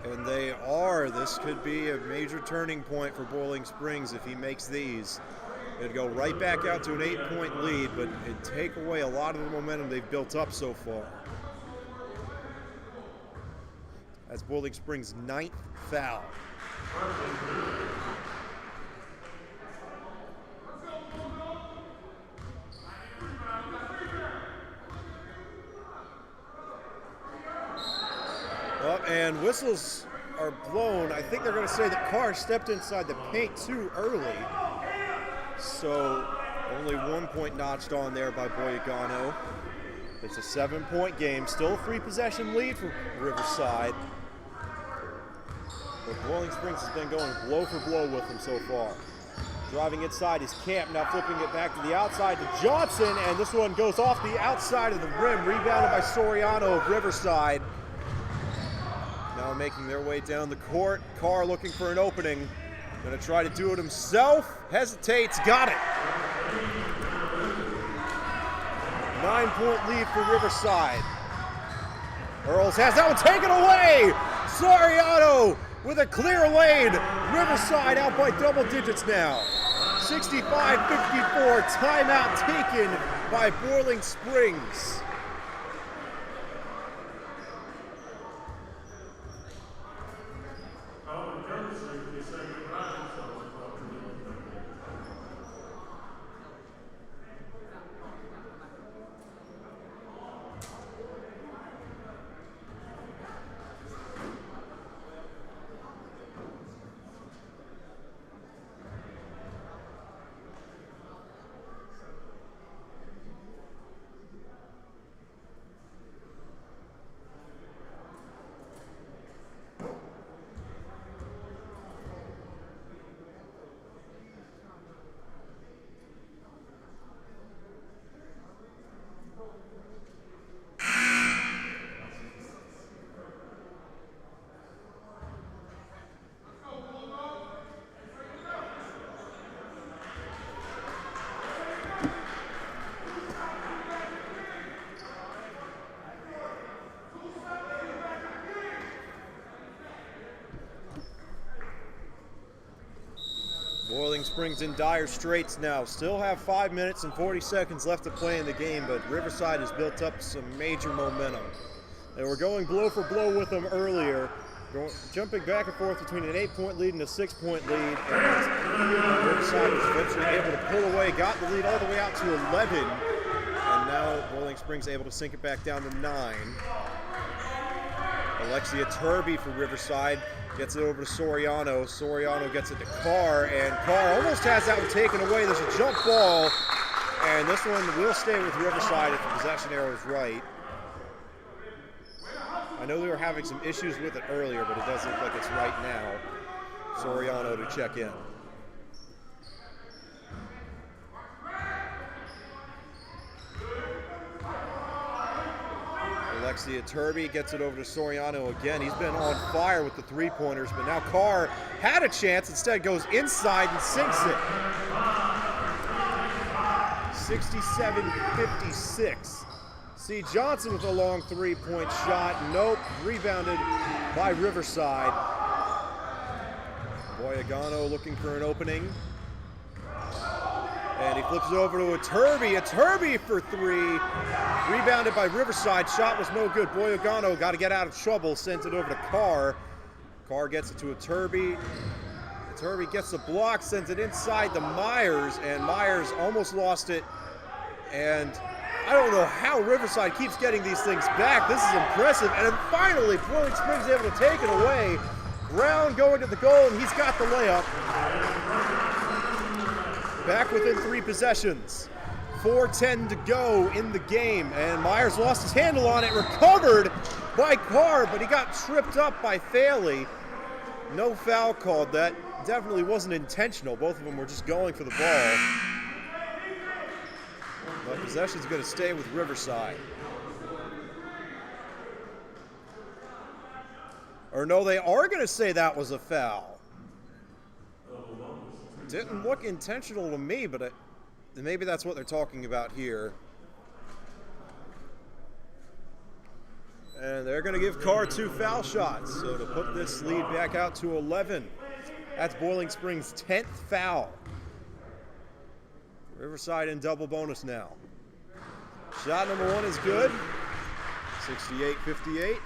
And they are. This could be a major turning point for Boiling Springs if he makes these. It'd go right back out to an 8-point lead, but it'd take away a lot of the momentum they've built up so far. That's Boiling Springs' 9th foul. And whistles are blown. I think they're going to say that Carr stepped inside the paint too early. So only 1 point notched on there by Boyagano. It's a 7-point game. Still a 3-possession lead for Riverside. But Boiling Springs has been going blow for blow with them so far. Driving inside is Camp, now flipping it back to the outside to Johnson, and this one goes off the outside of the rim, rebounded by Soriano of Riverside. Now making their way down the court. Carr looking for an opening. Gonna try to do it himself. Hesitates, got it. 9-point lead for Riverside. Earls has that one taken away. Soriano with a clear lane. Riverside out by double digits now. 65-54, timeout taken by Boiling Springs. Boiling Springs in dire straits now. Still have 5 minutes and 40 seconds left to play in the game, but Riverside has built up some major momentum. They were going blow for blow with them earlier, jumping back and forth between an 8-point lead and a 6-point lead. And Riverside was eventually able to pull away, got the lead all the way out to 11. And now Boiling Springs able to sink it back down to 9. Alexia Turby for Riverside gets it over to Soriano. Soriano gets it to Carr, and Carr almost has that one taken away. There's a jump ball, and this one will stay with Riverside if the possession arrow is right. I know they were having some issues with it earlier, but it does look like it's right now. Soriano to check in. Alexia Turby gets it over to Soriano again. He's been on fire with the three-pointers, but now Carr had a chance. Instead goes inside and sinks it. 67-56. C. Johnson with a long three-point shot. Nope. Rebounded by Riverside. Boyagano looking for an opening. And he flips it over to a Turby for three. Rebounded by Riverside. Shot was no good. Boyagano got to get out of trouble. Sends it over to Carr. Carr gets it to a Turby. Turby gets the block, sends it inside to Myers, and Myers almost lost it. And I don't know how Riverside keeps getting these things back. This is impressive. And then finally, Boiling Springs able to take it away. Brown going to the goal, and he's got the layup. Back within 3 possessions. 4:10 to go in the game, and Myers lost his handle on it. Recovered by Carr, but he got tripped up by Faley. No foul called. That definitely wasn't intentional. Both of them were just going for the ball. But possession's going to stay with Riverside. Or no, they are going to say that was a foul. Didn't look intentional to me, but maybe that's what they're talking about here. And they're going to give Carr 2 foul shots, so to put this lead back out to 11. That's Boiling Springs' 10th foul. Riverside in double bonus now. Shot number 1 is good. 68-58.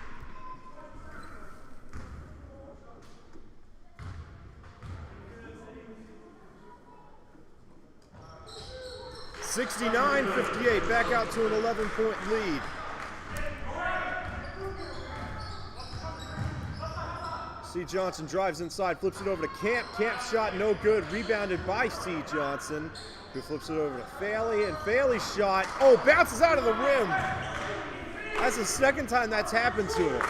(69-58), back out to an 11-point lead. C. Johnson drives inside, flips it over to Camp. Camp shot no good, rebounded by C. Johnson, who flips it over to Faley, and Faley's shot, bounces out of the rim. That's the second time that's happened to him.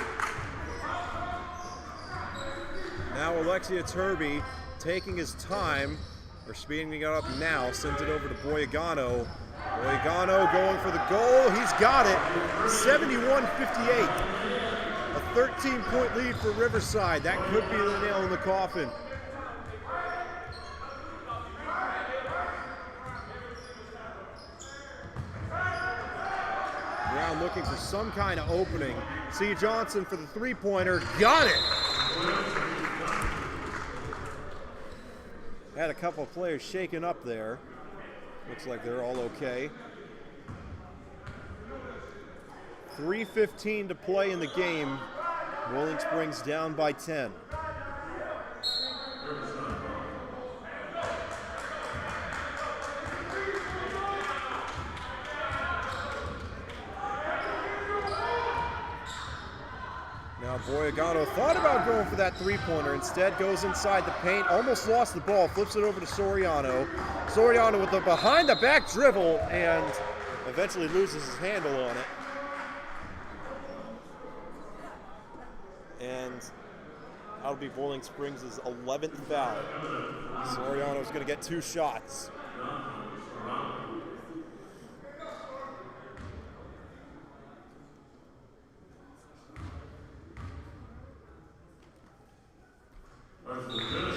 Now Alexia Turby taking his time. We're speeding it up now, sends it over to Boyagano. Boyagano going for the goal. He's got it. 71-58. A 13-point lead for Riverside. That could be the nail in the coffin. Brown looking for some kind of opening. C. Johnson for the three-pointer. Got it! Had a couple of players shaken up there. Looks like they're all okay. 3:15 to play in the game. Boiling Springs down by 10. Now Boyagano thought about going for that three-pointer. Instead goes inside the paint, almost lost the ball, flips it over to Soriano. Soriano with the behind-the-back dribble and eventually loses his handle on it. And that'll be Boiling Springs' 11th foul. Soriano's going to get 2 shots.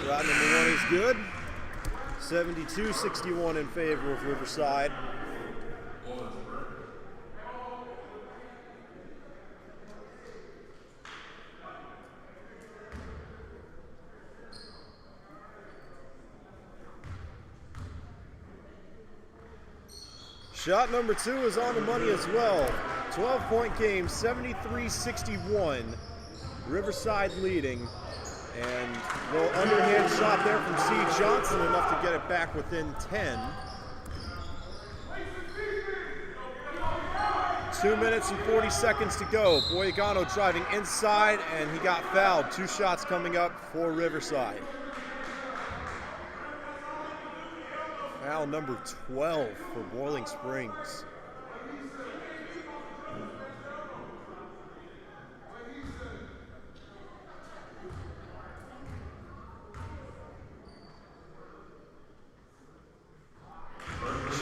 Shot number 1 is good. 72-61 in favor of Riverside. Shot number 2 is on the money as well. 12-point game, 73-61. Riverside leading. And a little underhand shot there from C. Johnson, enough to get it back within 10. 2 minutes and 40 seconds to go. Boyagano driving inside, and he got fouled. 2 shots coming up for Riverside. Foul number 12 for Boiling Springs.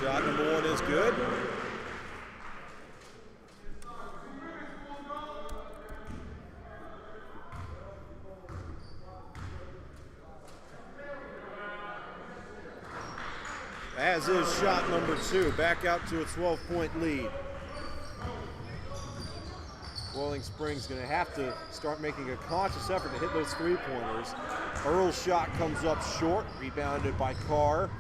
Shot number 1 is good. As is shot number 2, back out to a 12-point lead. Boiling Springs going to have to start making a conscious effort to hit those 3-pointers. Earl's shot comes up short, rebounded by Carr.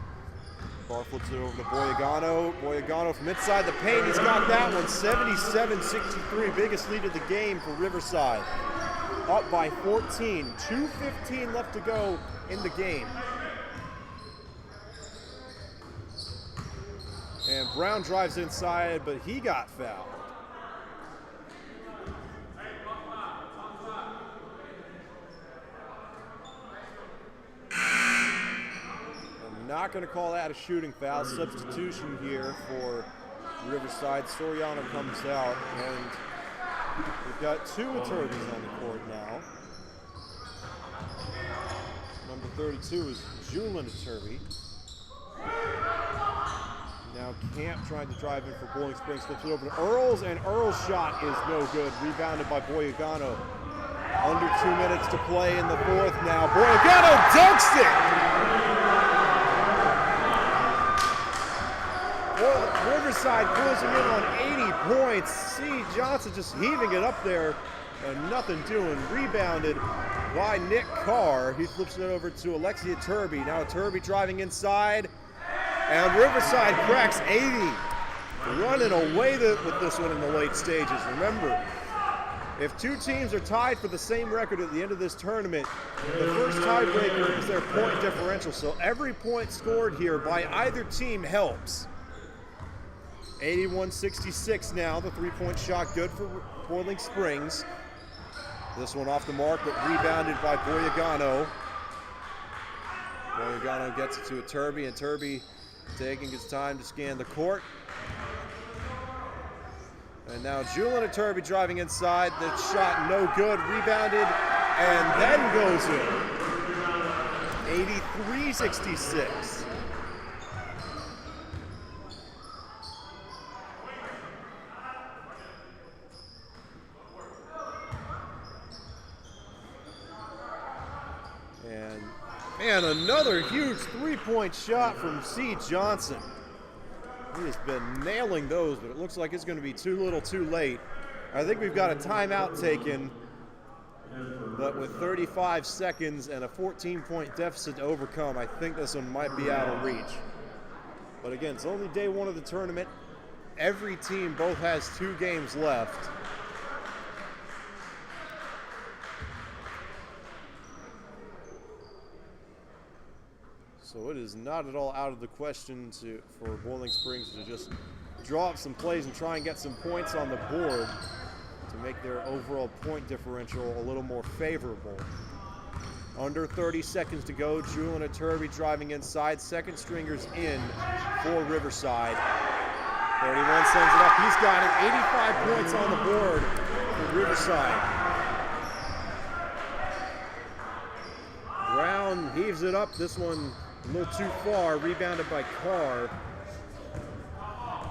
Carr flips it over to Boyagano. Boyagano from inside the paint, he's got that one, 77-63, biggest lead of the game for Riverside. Up by 14, 2:15 left to go in the game. And Brown drives inside, but he got fouled. I'm not going to call that a shooting foul. Substitution here for Riverside. Soriano comes out, and we've got 2 Aturbis on the court now. Number 32 is Julian Aturbi. Now Camp trying to drive in for Boiling Springs, flips it over to Earls, and Earls' shot is no good. Rebounded by Boyagano. Under 2 minutes to play in the 4th now. Boyagano dunks it! Well, Riverside closing in on 80 points. C. Johnson just heaving it up there and nothing doing. Rebounded by Nick Carr. He flips it over to Alexi Aturbi. Now Aturbi driving inside. And Riverside cracks 80, running away with this one in the late stages. Remember, if 2 teams are tied for the same record at the end of this tournament, the first tiebreaker is their point differential. So every point scored here by either team helps. 81-66 now, the 3-point shot good for Boiling Springs. This one off the mark, but rebounded by Boyagano. Boyagano gets it to Aturbi, and Aturbi taking his time to scan the court. And now Julian Aturbi driving inside. The shot no good. Rebounded and then goes in. 83-66. And another huge 3-point shot from C. Johnson. He has been nailing those, but it looks like it's going to be too little too late. I think we've got a timeout taken, but with 35 seconds and a 14-point deficit to overcome, I think this one might be out of reach. But again, it's only day 1 of the tournament. Every team both has 2 games left. So it is not at all out of the question for Boiling Springs to just draw up some plays and try and get some points on the board to make their overall point differential a little more favorable. Under 30 seconds to go, Julian Aturbi driving inside, second stringers in for Riverside. 31 sends it up, he's got it, 85 points on the board for Riverside. Brown heaves it up, this one a little too far, rebounded by Carr.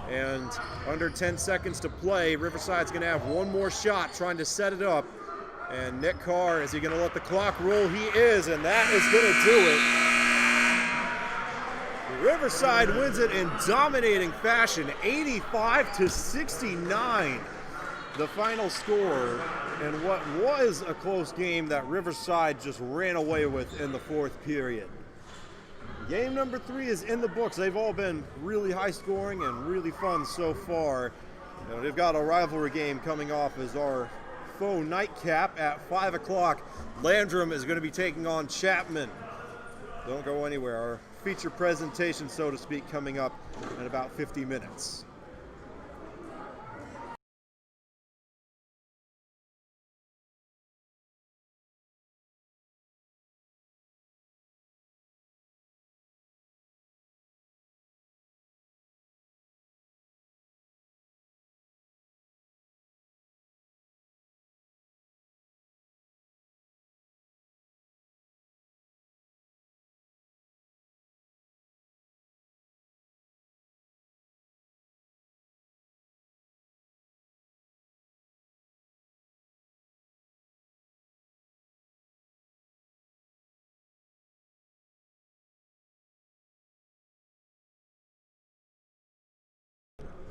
And under 10 seconds to play, Riverside's gonna have one more shot trying to set it up. And Nick Carr, is he gonna let the clock roll? He is, and that is gonna do it. Riverside wins it in dominating fashion, 85-69. The final score, and what was a close game that Riverside just ran away with in the 4th period. Game number 3 is in the books. They've all been really high scoring and really fun so far. You know, they've got a rivalry game coming off as our faux nightcap at 5 o'clock. Landrum is going to be taking on Chapman. Don't go anywhere. Our feature presentation, so to speak, coming up in about 50 minutes.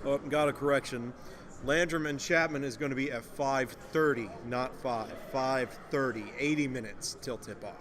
Oh, got a correction. Landrum and Chapman is going to be at 5:30, not 5. 5:30, 80 minutes till tip-off.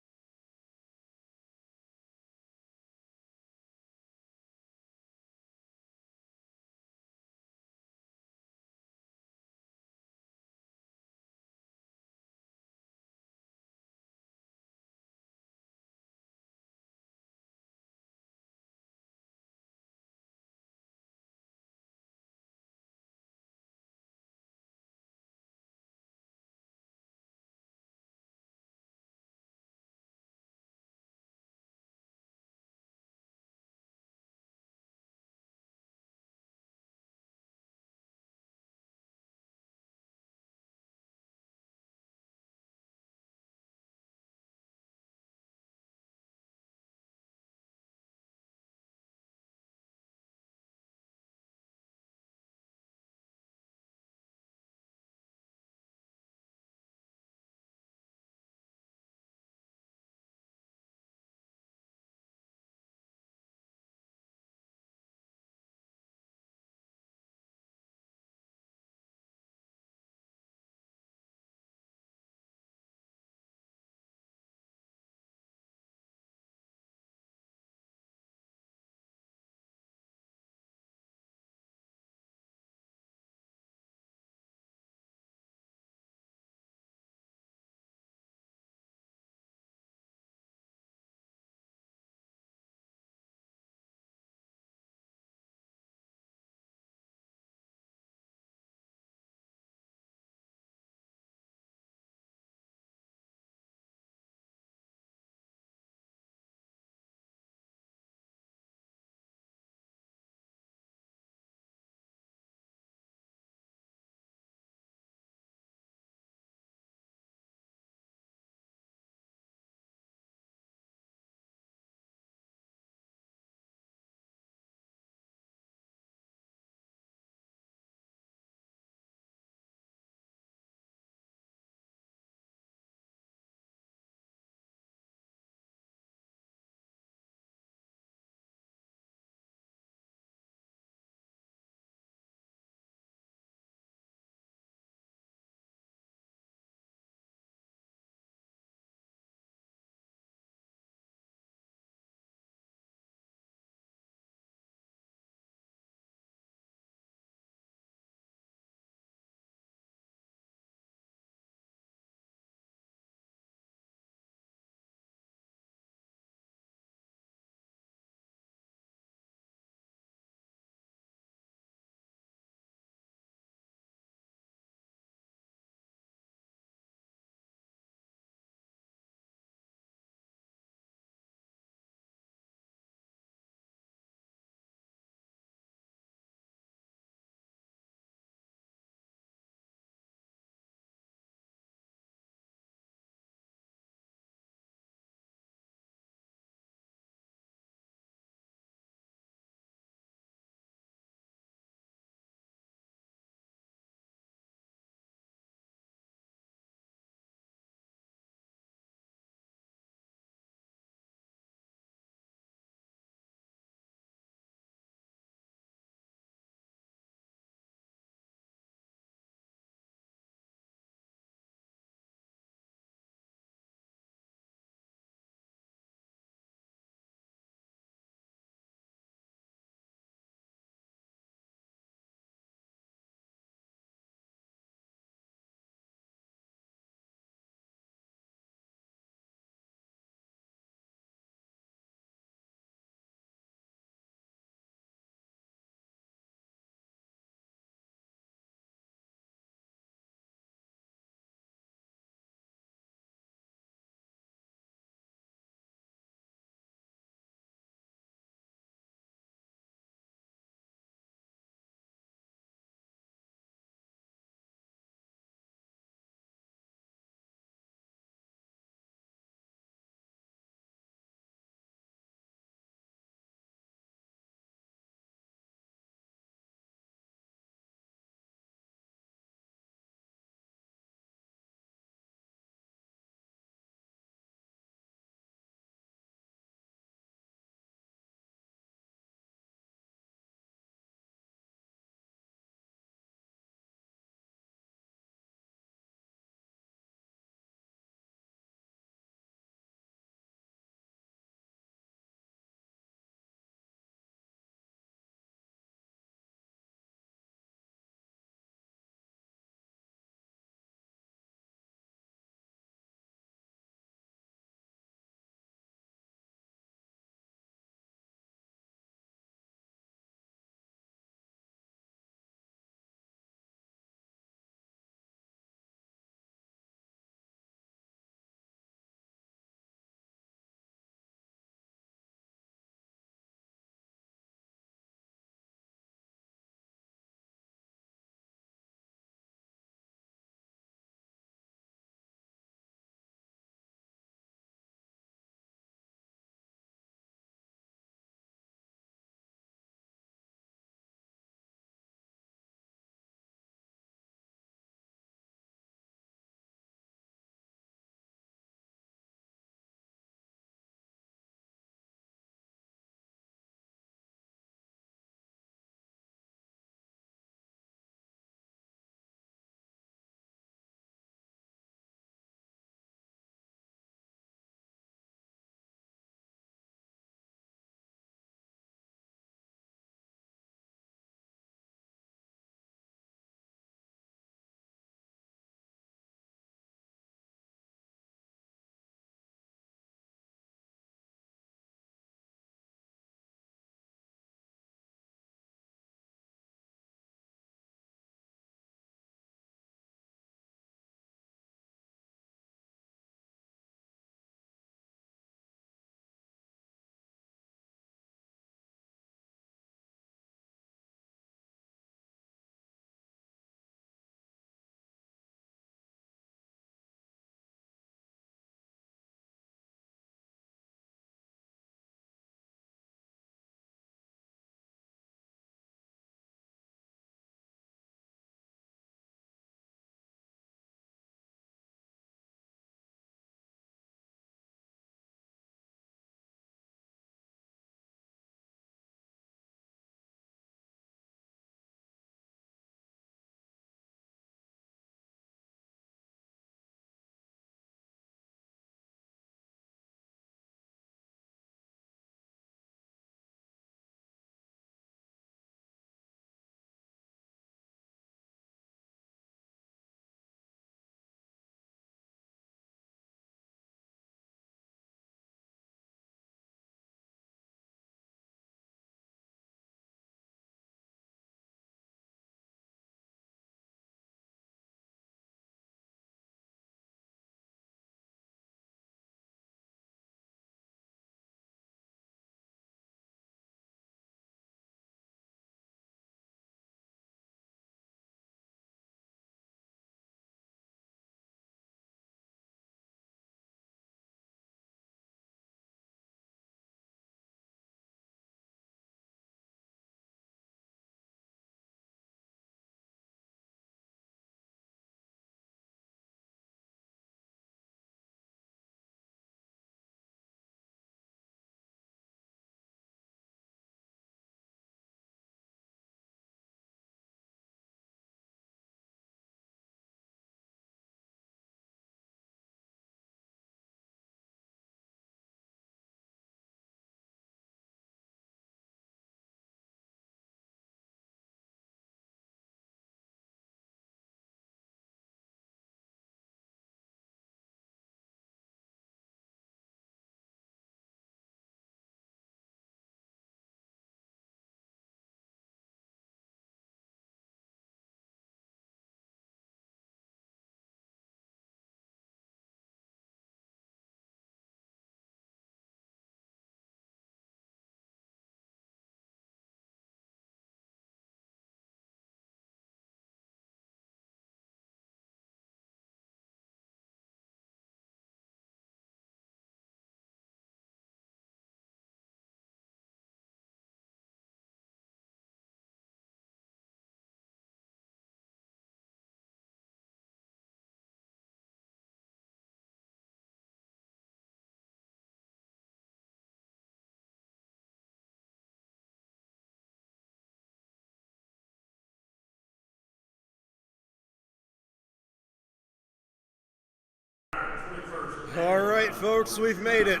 All right, folks, we've made it.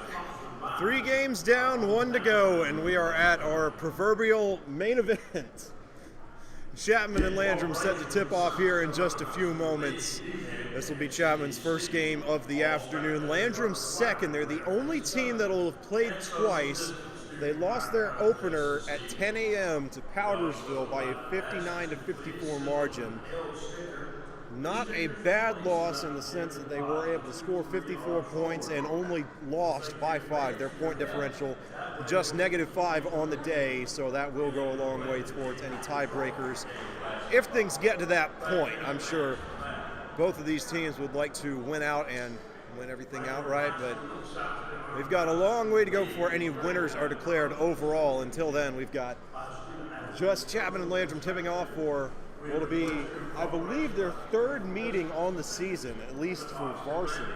3 games down, 1 to go, and we are at our proverbial main event. Chapman and Landrum set to tip off here in just a few moments. This will be Chapman's first game of the afternoon. Landrum's second. They're the only team that will have played twice. They lost their opener at 10 a.m. to Powdersville by a 59-54 margin. Not a bad loss in the sense that they were able to score 54 points and only lost by 5. Their point differential just -5 on the day, so that will go a long way towards any tiebreakers. If things get to that point, I'm sure both of these teams would like to win out and win everything outright, but we've got a long way to go before any winners are declared overall. Until then, we've got just Chapman and Landrum tipping off for what will be, I believe, their 3rd meeting on the season, at least for varsity.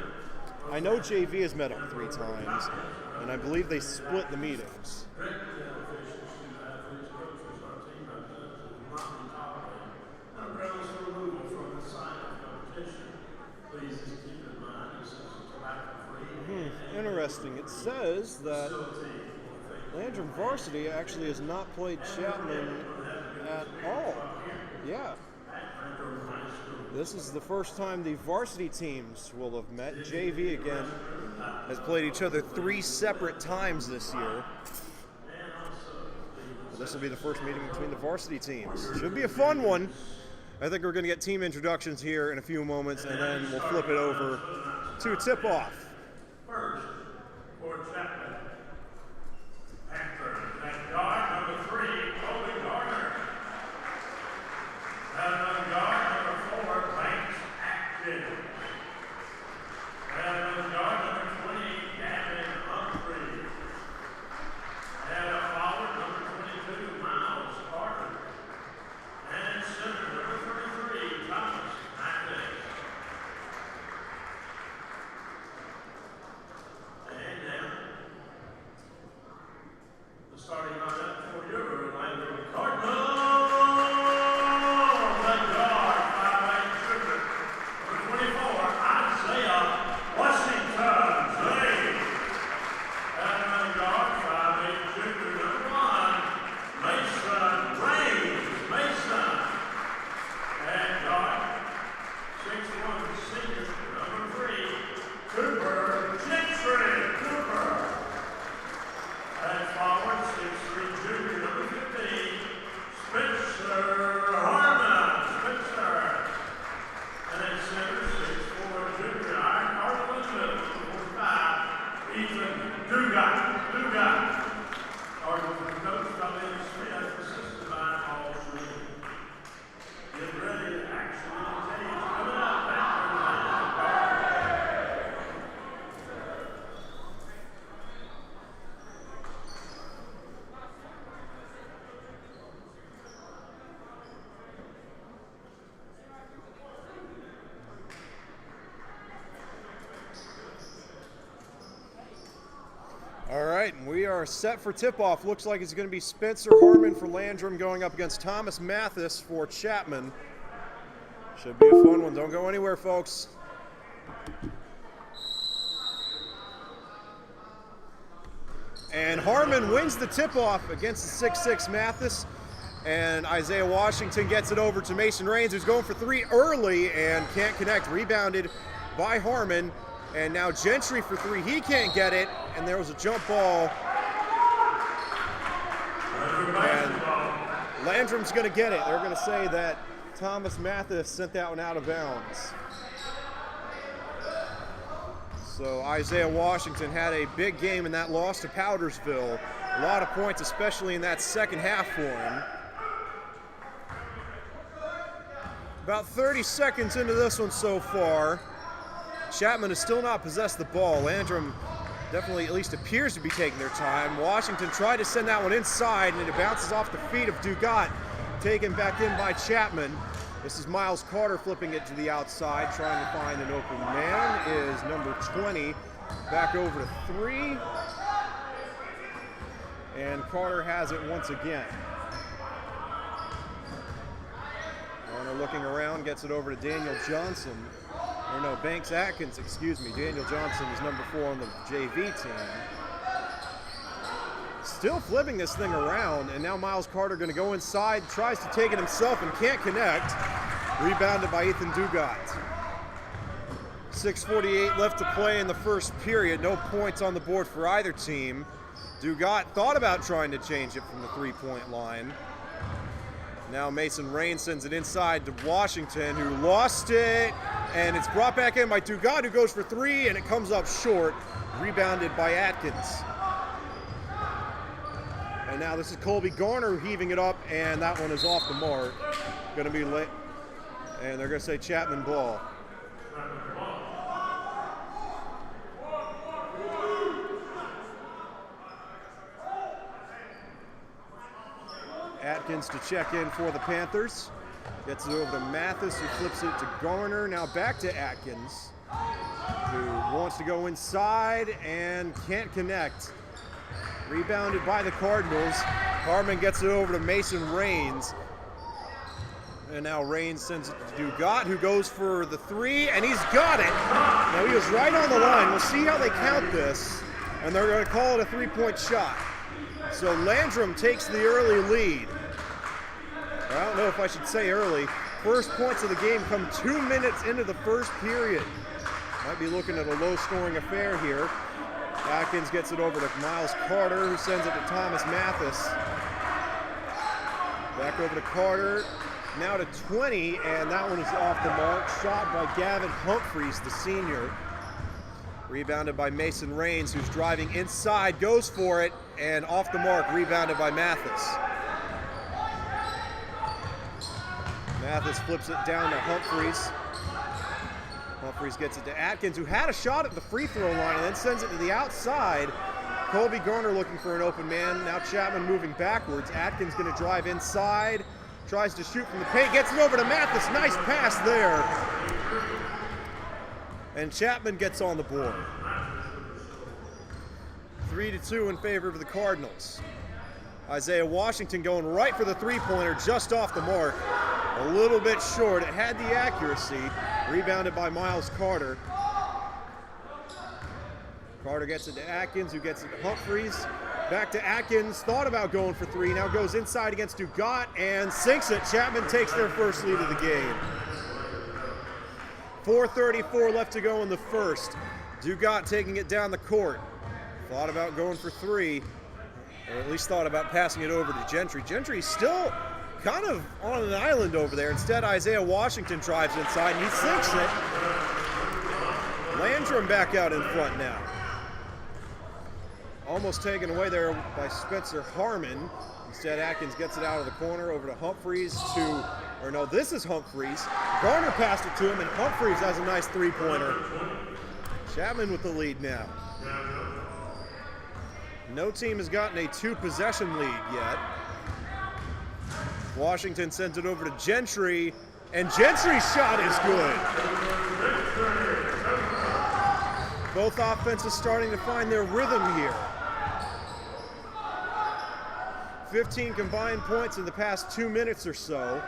I know JV has met up 3 times, and I believe they split the meetings. Interesting. It says that Landrum varsity actually has not played Chapman at all. Yeah. This is the first time the varsity teams will have met. JV, again, has played each other 3 separate times this year. But this will be the first meeting between the varsity teams. Should be a fun one. I think we're going to get team introductions here in a few moments, and then we'll flip it over to tip-off. First, for Chapman. Panther, and guard number 3, Colby Garner. And guard number 4, Banks Acton. And guard number 20, Gavin Humphrey. And a forward, number 22, Miles Carter. And center, number 33, Thomas Mathis. And now, the starting lineup for your Landrum Cardinals. The guard, 5'8" shooter, number 24, Isaiah Washington James. And the guard, 5'8" shooter, number 1, Mason James Mason. And guard, 6'1" senior, number 3, Cooper Gentry Cooper. And forward, 6'3" junior, number 15, Spencer Harmon Spencer. And then center, 6'4" junior, Harlan, number 45, Ethan Dugat. Our coach, Colin Smith, assisted by Paul Sweeney. Get ready to actually engage. Coming up, back to All right, we are set for tip-off. Looks like it's going to be Spencer Harmon for Landrum going up against Thomas Mathis for Chapman. Should be a fun one. Don't go anywhere, folks. And Harmon wins the tip-off against the 6'6" Mathis. And Isaiah Washington gets it over to Mason Raines, who's going for 3 early and can't connect. Rebounded by Harmon. And now Gentry for 3. He can't get it. And there was a jump ball. And Landrum's going to get it. They're going to say that Thomas Mathis sent that one out of bounds. So Isaiah Washington had a big game in that loss to Powdersville. A lot of points, especially in that second half for him. About 30 seconds into this one so far. Chapman has still not possessed the ball. Landrum definitely at least appears to be taking their time. Washington tried to send that one inside, and it bounces off the feet of Dugat, taken back in by Chapman. This is Miles Carter flipping it to the outside, trying to find an open man, is number 20. Back over to 3. And Carter has it once again. Warner looking around, gets it over to Daniel Johnson. or no, Banks Atkins, excuse me. Daniel Johnson is number 4 on the JV team. Still flipping this thing around, and now Miles Carter going to go inside, tries to take it himself and can't connect. Rebounded by Ethan Dugat. 6:48 left to play in the first period. No points on the board for either team. Dugat thought about trying to change it from the 3-point line. Now Mason Rain sends it inside to Washington, who lost it, and it's brought back in by Dugat, who goes for 3, and it comes up short. Rebounded by Atkins. And now this is Colby Garner heaving it up, and that one is off the mark. Going to be late, and they're going to say Chapman ball. Atkins to check in for the Panthers. Gets it over to Mathis, who flips it to Garner. Now back to Atkins, who wants to go inside and can't connect. Rebounded by the Cardinals. Harmon gets it over to Mason Rains. And now Rains sends it to Dugat, who goes for the 3, and he's got it. Now he was right on the line. We'll see how they count this, and they're going to call it a 3-point shot. So Landrum takes the early lead. I don't know if I should say early. First points of the game come 2 minutes into the first period. Might be looking at a low-scoring affair here. Atkins gets it over to Miles Carter, who sends it to Thomas Mathis. Back over to Carter. Now to 20, and that one is off the mark. Shot by Gavin Humphreys, the senior. Rebounded by Mason Rains, who's driving inside, goes for it, and off the mark, rebounded by Mathis. Mathis flips it down to Humphreys. Humphreys gets it to Atkins, who had a shot at the free throw line and then sends it to the outside. Colby Garner looking for an open man. Now Chapman moving backwards. Atkins going to drive inside. Tries to shoot from the paint. Gets it over to Mathis. Nice pass there. And Chapman gets on the board. 3-2 in favor of the Cardinals. Isaiah Washington going right for the 3-pointer, just off the mark. A little bit short. It had the accuracy. Rebounded by Miles Carter. Carter gets it to Atkins, who gets it to Humphreys. Back to Atkins. Thought about going for 3. Now goes inside against Dugat and sinks it. Chapman takes their first lead of the game. 4:34 left to go in the first. Dugat taking it down the court. Thought about going for 3, or at least thought about passing it over to Gentry. Gentry's still kind of on an island over there. Instead, Isaiah Washington drives inside and he sinks it. Landrum back out in front now. Almost taken away there by Spencer Harmon. Instead, Atkins gets it out of the corner over to Humphreys or no, this is Humphreys. Garner passed it to him, and Humphreys has a nice 3-pointer. Chapman with the lead now. No team has gotten a 2-possession lead yet. Washington sends it over to Gentry, and Gentry's shot is good. Both offenses starting to find their rhythm here. 15 combined points in the past 2 minutes or so.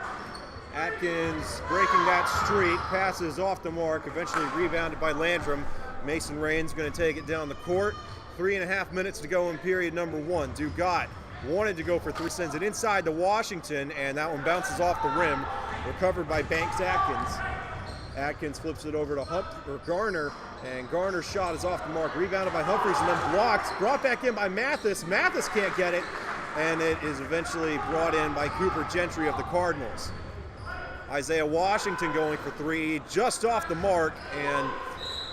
Atkins breaking that streak, passes off the mark, eventually rebounded by Landrum. Mason Rain's going to take it down the court. 3.5 minutes to go in period number 1. Dugat wanted to go for 3, sends it inside to Washington, and that one bounces off the rim. Recovered by Banks Atkins. Atkins flips it over to Garner, and Garner's shot is off the mark. Rebounded by Humphreys and then blocked. Brought back in by Mathis. Mathis can't get it, and it is eventually brought in by Cooper Gentry of the Cardinals. Isaiah Washington going for 3, just off the mark, and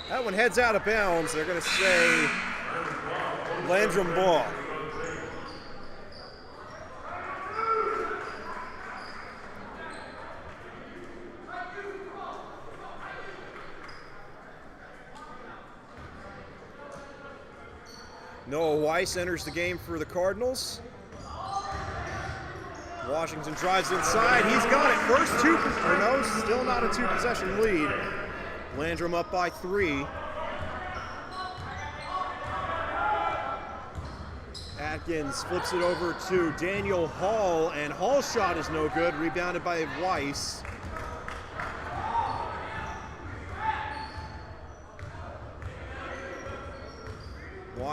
that one heads out of bounds. They're going to say Landrum ball. Noah Weiss enters the game for the Cardinals. Washington drives inside. He's got it. First 2, or no, still not a 2-possession lead. Landrum up by 3. Atkins flips it over to Daniel Hall, and Hall's shot is no good. Rebounded by Weiss.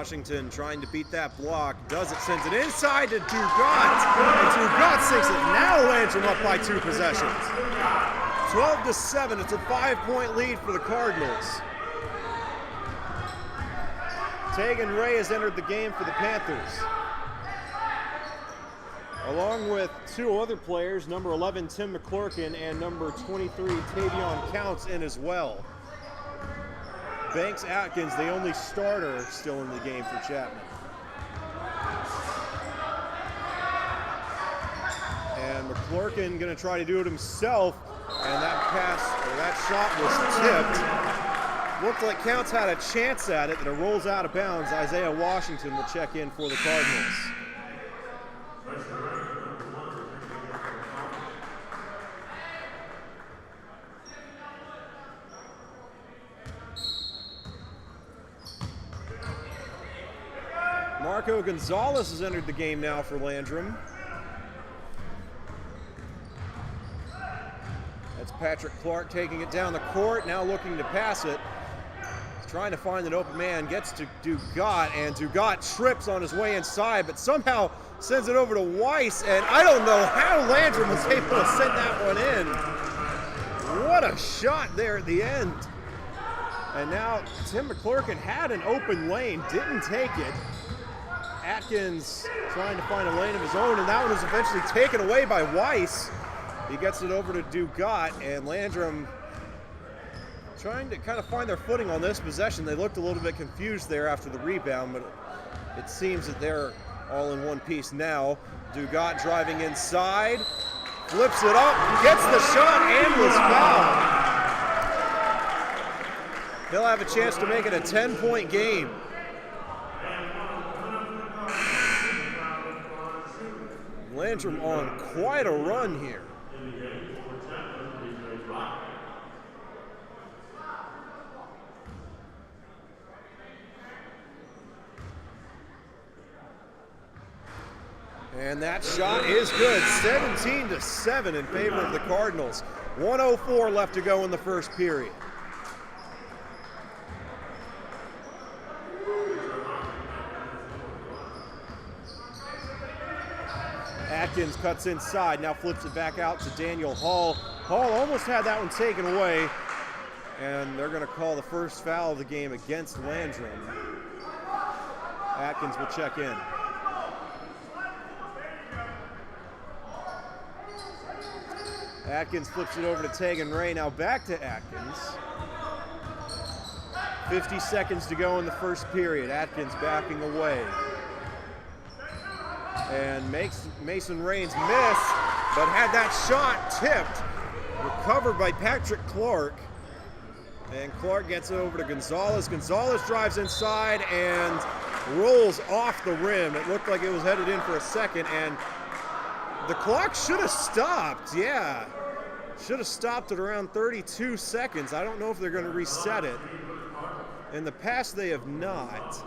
Washington trying to beat that block. Does it, sends it inside to Dugat. And Dugat sinks it. Now Landrum up by 2 possessions. 12-7. It's a 5-point lead for the Cardinals. Tegan Ray has entered the game for the Panthers, along with 2 other players, number 11 Tim McClurkin and number 23 Tavion Counts in as well. Banks Atkins, the only starter still in the game for Chapman. And McClurkin going to try to do it himself, and that shot was tipped. Looked like Counts had a chance at it, but it rolls out of bounds. Isaiah Washington will check in for the Cardinals. Marco Gonzalez has entered the game now for Landrum. That's Patrick Clark taking it down the court, now looking to pass it. He's trying to find an open man, gets to Dugat, and Dugat trips on his way inside, but somehow sends it over to Weiss, and I don't know how Landrum was able to send that one in. What a shot there at the end. And now Tim McClurkin had an open lane, didn't take it. Atkins trying to find a lane of his own, and that one was eventually taken away by Weiss. He gets it over to Dugat, and Landrum trying to kind of find their footing on this possession. They looked a little bit confused there after the rebound, but it seems that they're all in one piece now. Dugat driving inside, flips it up, gets the shot, and was fouled. He'll have a chance to make it a 10-point game. Landrum on quite a run here. And that shot is good. 17-7 in favor of the Cardinals. 1:04 left to go in the first period. Atkins cuts inside, now flips it back out to Daniel Hall. Hall almost had that one taken away, and they're going to call the first foul of the game against Landrum. Atkins will check in. Atkins flips it over to Tegan Ray, now back to Atkins. 50 seconds to go in the first period. Atkins backing away. And makes Mason Raines miss, but had that shot tipped. Recovered by Patrick Clark. And Clark gets it over to Gonzalez. Gonzalez drives inside and rolls off the rim. It looked like it was headed in for a second, and the clock should have stopped. Yeah, should have stopped at around 32 seconds. I don't know if they're going to reset it. In the past, they have not.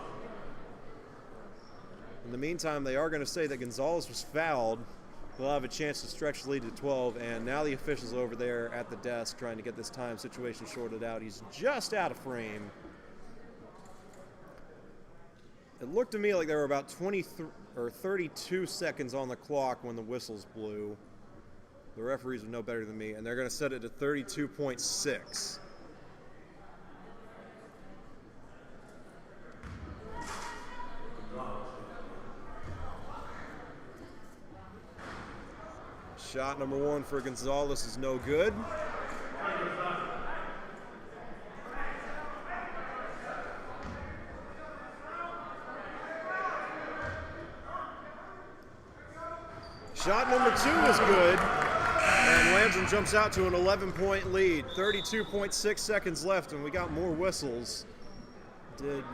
In the meantime, they are going to say that Gonzalez was fouled. They'll have a chance to stretch the lead to 12, and now the official's over there at the desk trying to get this time situation sorted out. He's just out of frame. It looked to me like there were about 32 seconds on the clock when the whistles blew. The referees would know better than me, and they're going to set it to 32.6. Shot number 1 for Gonzalez is no good. Shot number 2 is good. And Landrum jumps out to an 11-point lead. 32.6 seconds left, and we got more whistles. It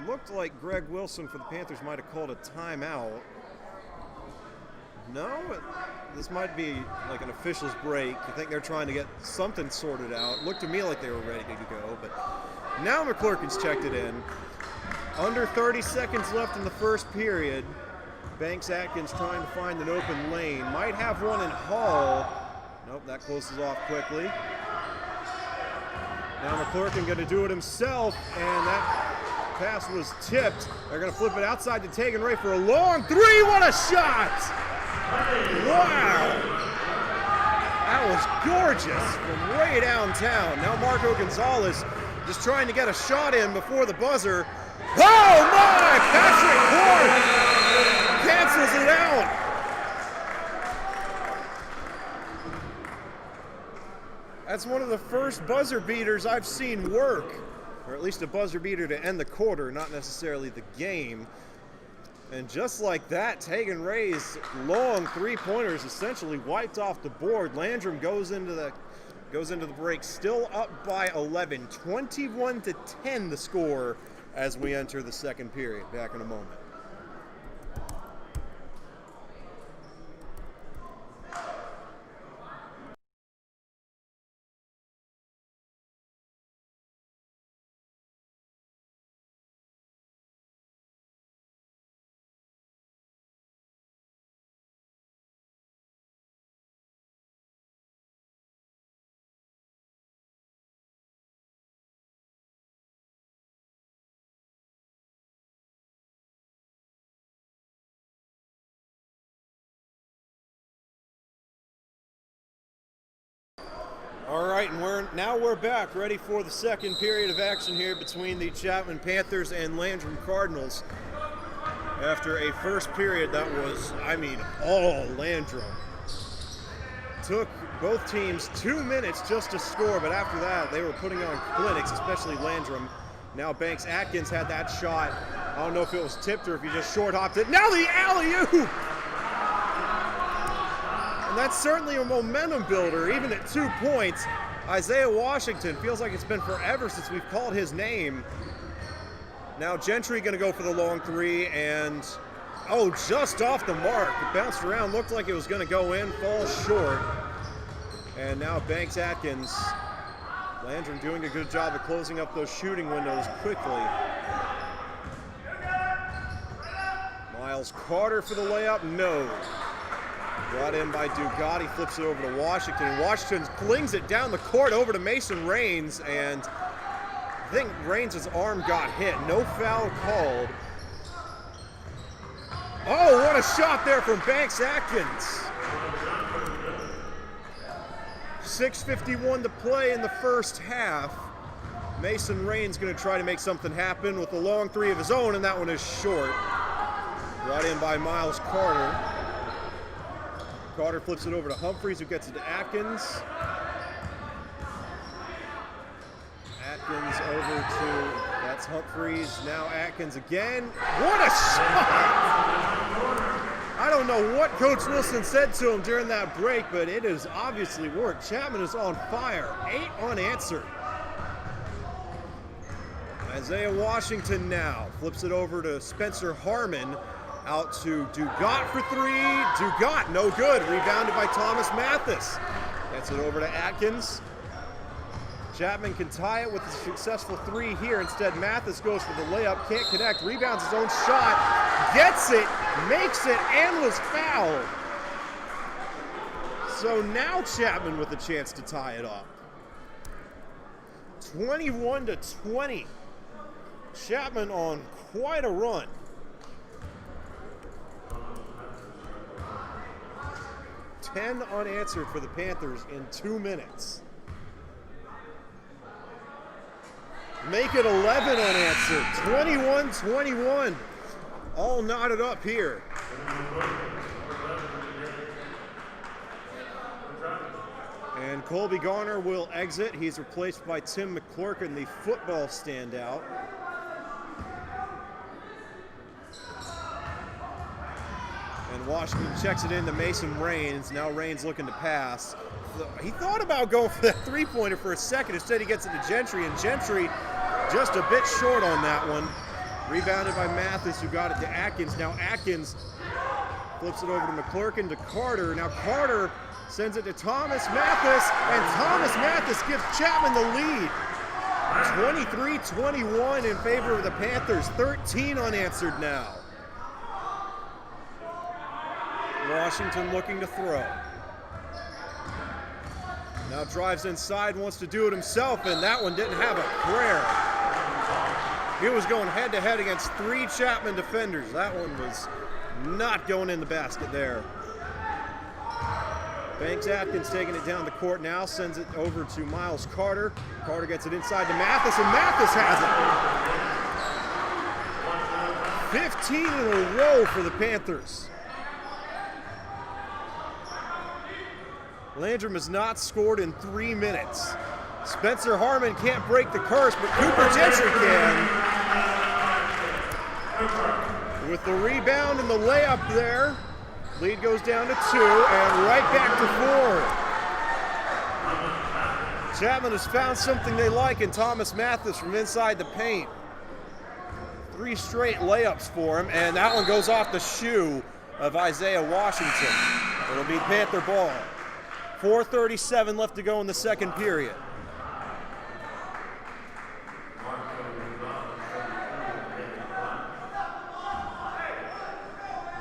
looked like Greg Wilson for the Panthers might have called a timeout. No, this might be like an official's break. I think they're trying to get something sorted out. It looked to me like they were ready to go, but now McClurkin's checked it in. Under 30 seconds left in the first period. Banks Atkins trying to find an open lane. Might have one in Hall. Nope, that closes off quickly. Now McClurkin going to do it himself, and that pass was tipped. They're going to flip it outside to Tegan Ray for a long three. What a shot! Wow! That was gorgeous from way downtown. Now Marco Gonzalez just trying to get a shot in before the buzzer. Oh my! Patrick Clark cancels it out. That's one of the first buzzer beaters I've seen work, or at least a buzzer beater to end the quarter, not necessarily the game. And just like that, Tegan Ray's long three-pointers essentially wiped off the board. Landrum goes into the break still up by 11, 21-10 the score as we enter the second period. Back in a moment. All right, and we're back, ready for the second period of action here between the Chapman Panthers and Landrum Cardinals. After a first period that was, all Landrum. Took both teams 2 minutes just to score, but after that, they were putting on clinics, especially Landrum. Now Banks Atkins had that shot. I don't know if it was tipped or if he just short hopped it. Now the alley-oop! And that's certainly a momentum builder, even at 2 points. Isaiah Washington, feels like it's been forever since we've called his name. Now Gentry gonna go for the long three, and just off the mark. It bounced around, looked like it was gonna go in, falls short. And now Banks Atkins, Landrum doing a good job of closing up those shooting windows quickly. Miles Carter for the layup, no. Brought in by Dugatti, flips it over to Washington, and Washington flings it down the court over to Mason Raines, and I think Raines' arm got hit. No foul called. Oh, what a shot there from Banks Atkins. 6:51 to play in the first half. Mason Raines going to try to make something happen with a long three of his own, and that one is short. Brought in by Miles Carter. Carter flips it over to Humphreys, who gets it to Atkins. Atkins over to, that's Humphreys, now Atkins again. What a shot! I don't know what Coach Wilson said to him during that break, but it has obviously worked. Chapman is on fire, 8 unanswered. Isaiah Washington now flips it over to Spencer Harmon. Out to Dugat for three. Dugat, no good. Rebounded by Thomas Mathis. Gets it over to Atkins. Chapman can tie it with a successful three here. Instead, Mathis goes for the layup. Can't connect. Rebounds his own shot. Gets it. Makes it. And was fouled. So now Chapman with a chance to tie it up. 21-20. Chapman on quite a run. 10 unanswered for the Panthers in 2 minutes. Make it 11 unanswered. 21-21. All knotted up here. And Colby Garner will exit. He's replaced by Tim McClurkin, the football standout. And Washington checks it into Mason Raines. Now Raines looking to pass. He thought about going for that three-pointer for a second. Instead, he gets it to Gentry, and Gentry just a bit short on that one. Rebounded by Mathis, who got it to Atkins. Now Atkins flips it over to McClurkin to Carter. Now Carter sends it to Thomas Mathis, and Thomas Mathis gives Chapman the lead. 23-21 in favor of the Panthers. 13 unanswered now. Washington looking to throw. Now drives inside, wants to do it himself, and that one didn't have a prayer. He was going head-to-head against 3 Chapman defenders. That one was not going in the basket there. Banks Atkins taking it down the court now, sends it over to Miles Carter. Carter gets it inside to Mathis, and Mathis has it. 15 in a row for the Panthers. Landrum has not scored in 3 minutes. Spencer Harmon can't break the curse, but Cooper Gentry can. With the rebound and the layup there, lead goes down to 2 and right back to 4. Chapman has found something they like in Thomas Mathis from inside the paint. 3 straight layups for him, and that one goes off the shoe of Isaiah Washington. It'll be Panther ball. 4:37 left to go in the second period.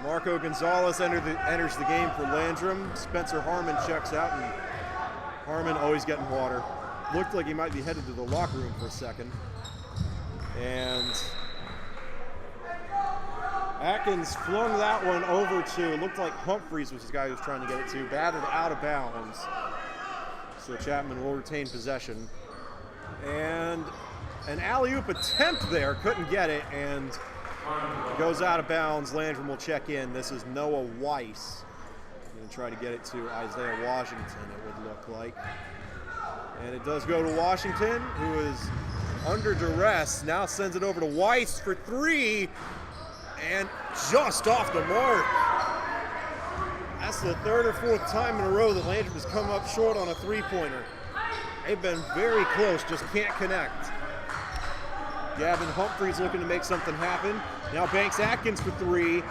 Marco Gonzalez enters the game for Landrum. Spencer Harmon checks out, and Harmon always getting water. Looked like he might be headed to the locker room for a second. And Atkins flung that one over to, looked like Humphreys was the guy who was trying to get it to, batted out of bounds. So Chapman will retain possession. And an alley-oop attempt there, couldn't get it, and goes out of bounds. Landrum will check in. This is Noah Weiss. Going to try to get it to Isaiah Washington, it would look like. And it does go to Washington, who is under duress. Now sends it over to Weiss for 3, and just off the mark. That's the 3rd or 4th time in a row that Landrum has come up short on a 3-pointer. They've been very close, just can't connect. Gavin Humphreys looking to make something happen. Now Banks Atkins for 3,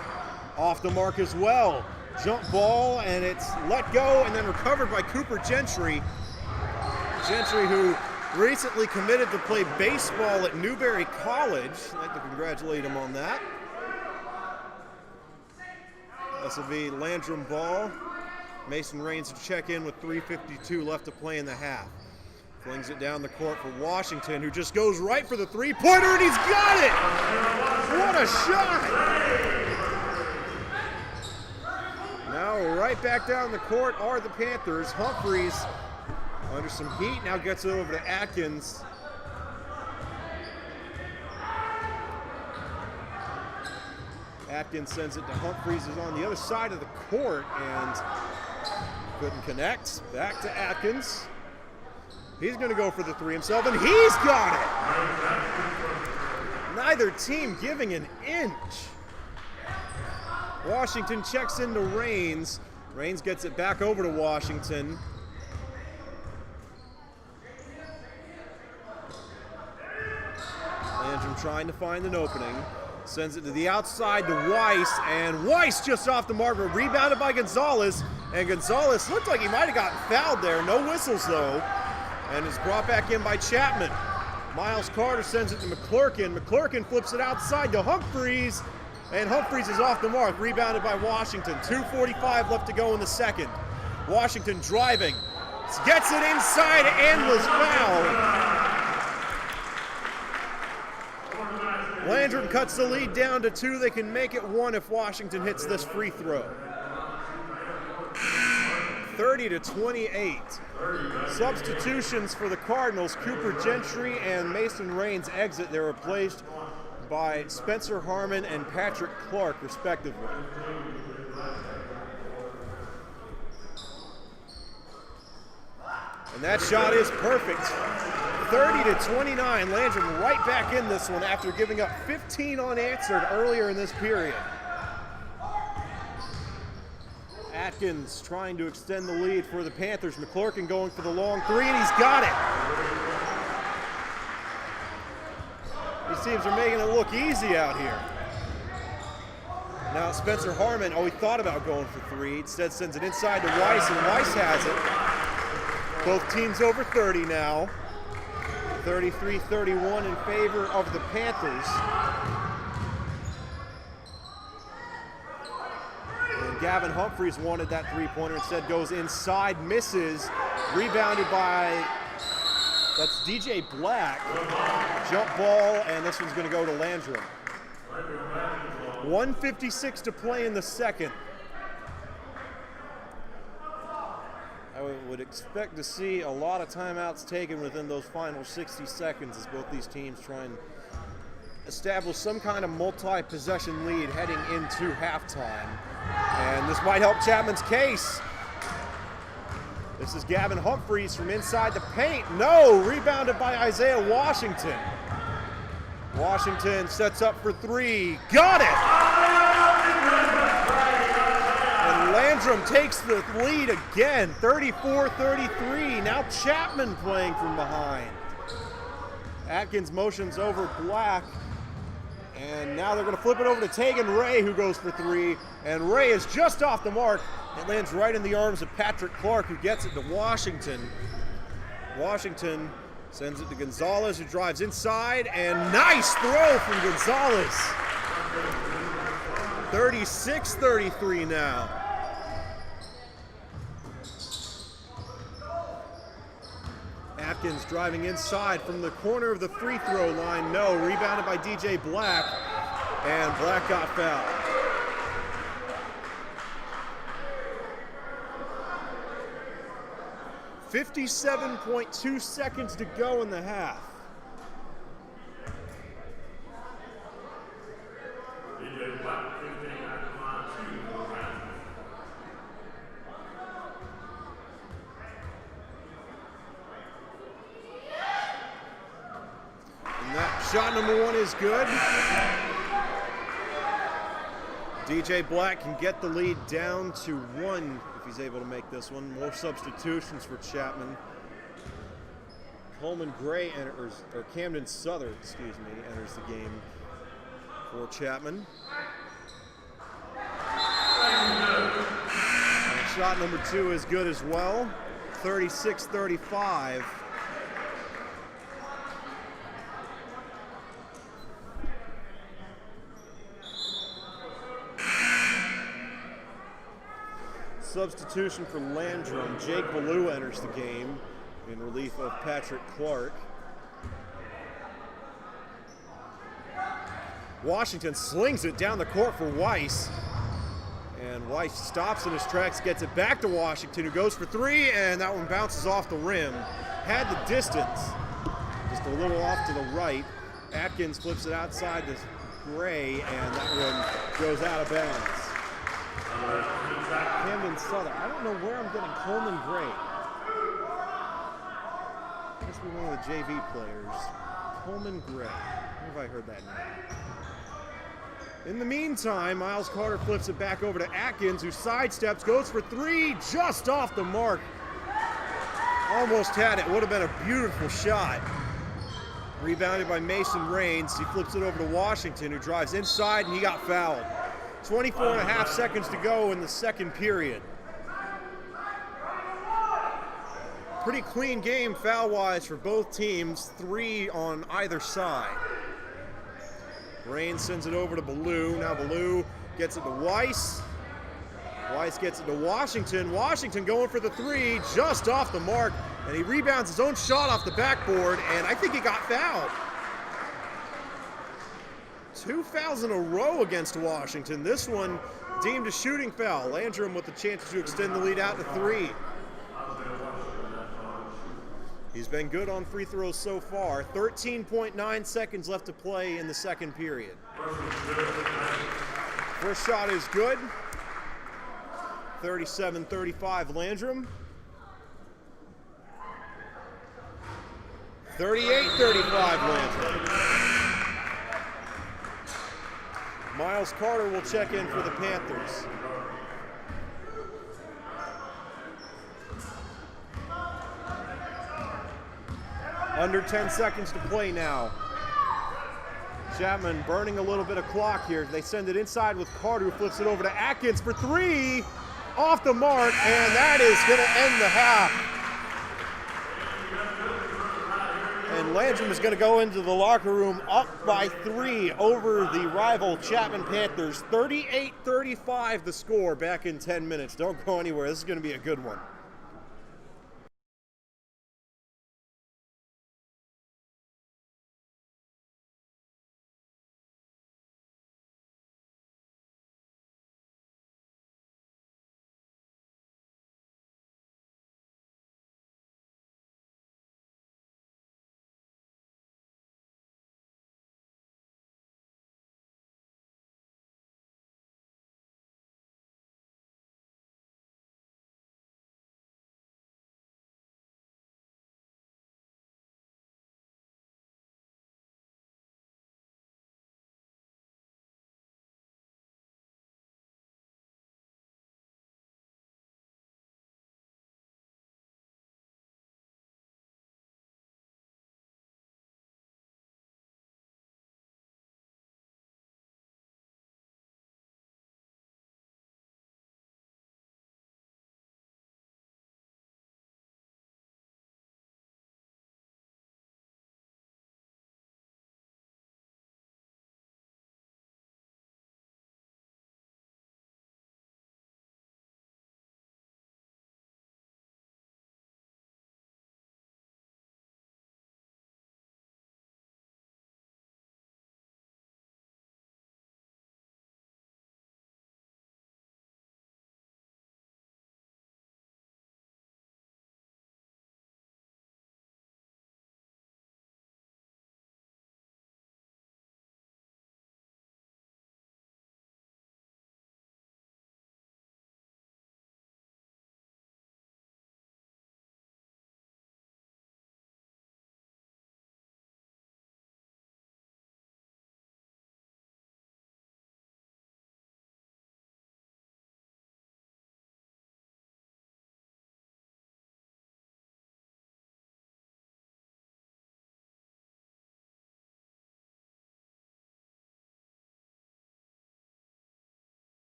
off the mark as well. Jump ball, and it's let go and then recovered by Cooper Gentry. Gentry, who recently committed to play baseball at Newberry College. I'd like to congratulate him on that. This will be Landrum ball. Mason Raines to check in with 3:52 left to play in the half. Flings it down the court for Washington, who just goes right for the 3-pointer, and he's got it! What a shot! Now right back down the court are the Panthers. Humphreys under some heat, now gets it over to Atkins. Atkins sends it to Humphreys, who's on the other side of the court, and couldn't connect. Back to Atkins. He's going to go for the 3 himself, and he's got it! Neither team giving an inch. Washington checks into Raines. Raines gets it back over to Washington. Landrum trying to find an opening. Sends it to the outside to Weiss, and Weiss just off the mark, rebounded by Gonzalez, and Gonzalez looked like he might have gotten fouled there. No whistles though, and is brought back in by Chapman. Miles Carter sends it to McClurkin. McClurkin flips it outside to Humphreys, and Humphreys is off the mark, rebounded by Washington. 2:45 left to go in the second. Washington driving, gets it inside and was fouled. Landrum cuts the lead down to 2. They can make it 1 if Washington hits this free throw. 30-28. Substitutions for the Cardinals. Cooper Gentry and Mason Raines exit. They're replaced by Spencer Harmon and Patrick Clark, respectively. And that shot is perfect. 30-29, Landrum right back in this one after giving up 15 unanswered earlier in this period. Atkins trying to extend the lead for the Panthers. McClurkin going for the long 3, and he's got it. These teams are making it look easy out here. Now Spencer Harmon, he thought about going for 3. Instead sends it inside to Weiss, and Weiss has it. Both teams over 30 now. 33-31 in favor of the Panthers. And Gavin Humphreys wanted that 3-pointer, instead goes inside, misses, rebounded by That's DJ Black. Jump ball, and this one's going to go to Landrum. 1:56 to play in the second. I would expect to see a lot of timeouts taken within those final 60 seconds as both these teams try and establish some kind of multi-possession lead heading into halftime. And this might help Chapman's case. This is Gavin Humphreys from inside the paint. No, rebounded by Isaiah Washington. Washington sets up for three. Got it! And Landrum takes the lead again, 34-33. Now Chapman playing from behind. Atkins motions over Black. And now they're going to flip it over to Tegan Ray, who goes for three. And Ray is just off the mark. It lands right in the arms of Patrick Clark, who gets it to Washington. Washington sends it to Gonzalez, who drives inside. And nice throw from Gonzalez. 36-33 now. Atkins driving inside from the corner of the free throw line. No, rebounded by DJ Black, and Black got fouled. .2 seconds to go in the half. DJ Black, 15 at the line, 2 for Randall. And that shot number one is good. DJ Black can get the lead down to one if he's able to make this one. More substitutions for Chapman. Coleman Gray enters, or Camden Southern, excuse me, enters the game for Chapman. And shot number two is good as well. 36-35. Substitution for Landrum. Jake Ballou enters the game in relief of Patrick Clark. Washington slings it down the court for Weiss. And Weiss stops in his tracks, gets it back to Washington, who goes for three, and that one bounces off the rim. Had the distance, just a little off to the right. Atkins flips it outside to Gray, and that one goes out of bounds. Camden Southern. I don't know where I'm getting Coleman Gray. Must be one of the JV players. Coleman Gray. Where have I heard that name? In the meantime, Miles Carter flips it back over to Atkins, who sidesteps, goes for three, just off the mark. Almost had it. Would have been a beautiful shot. Rebounded by Mason Raines. He flips it over to Washington, who drives inside, and he got fouled. 24.5 seconds to go in the second period. Pretty clean game foul-wise for both teams, 3 on either side. Raines sends it over to Ballou. Now Ballou gets it to Weiss. Weiss gets it to Washington. Washington going for the three, just off the mark, and he rebounds his own shot off the backboard, and I think he got fouled. 2 fouls in a row against Washington. This one deemed a shooting foul. Landrum with the chance to extend the lead out to 3. He's been good on free throws so far. 13.9 seconds left to play in the second period. First shot is good. 37-35 Landrum. 38-35 Landrum. Miles Carter will check in for the Panthers. Under 10 seconds to play now. Chapman burning a little bit of clock here. They send it inside with Carter, who flips it over to Atkins for three. Off the mark, and that is going to end the half. And Landrum is going to go into the locker room up by 3 over the rival Chapman Panthers. 38-35 the score back in 10 minutes. Don't go anywhere. This is going to be a good one.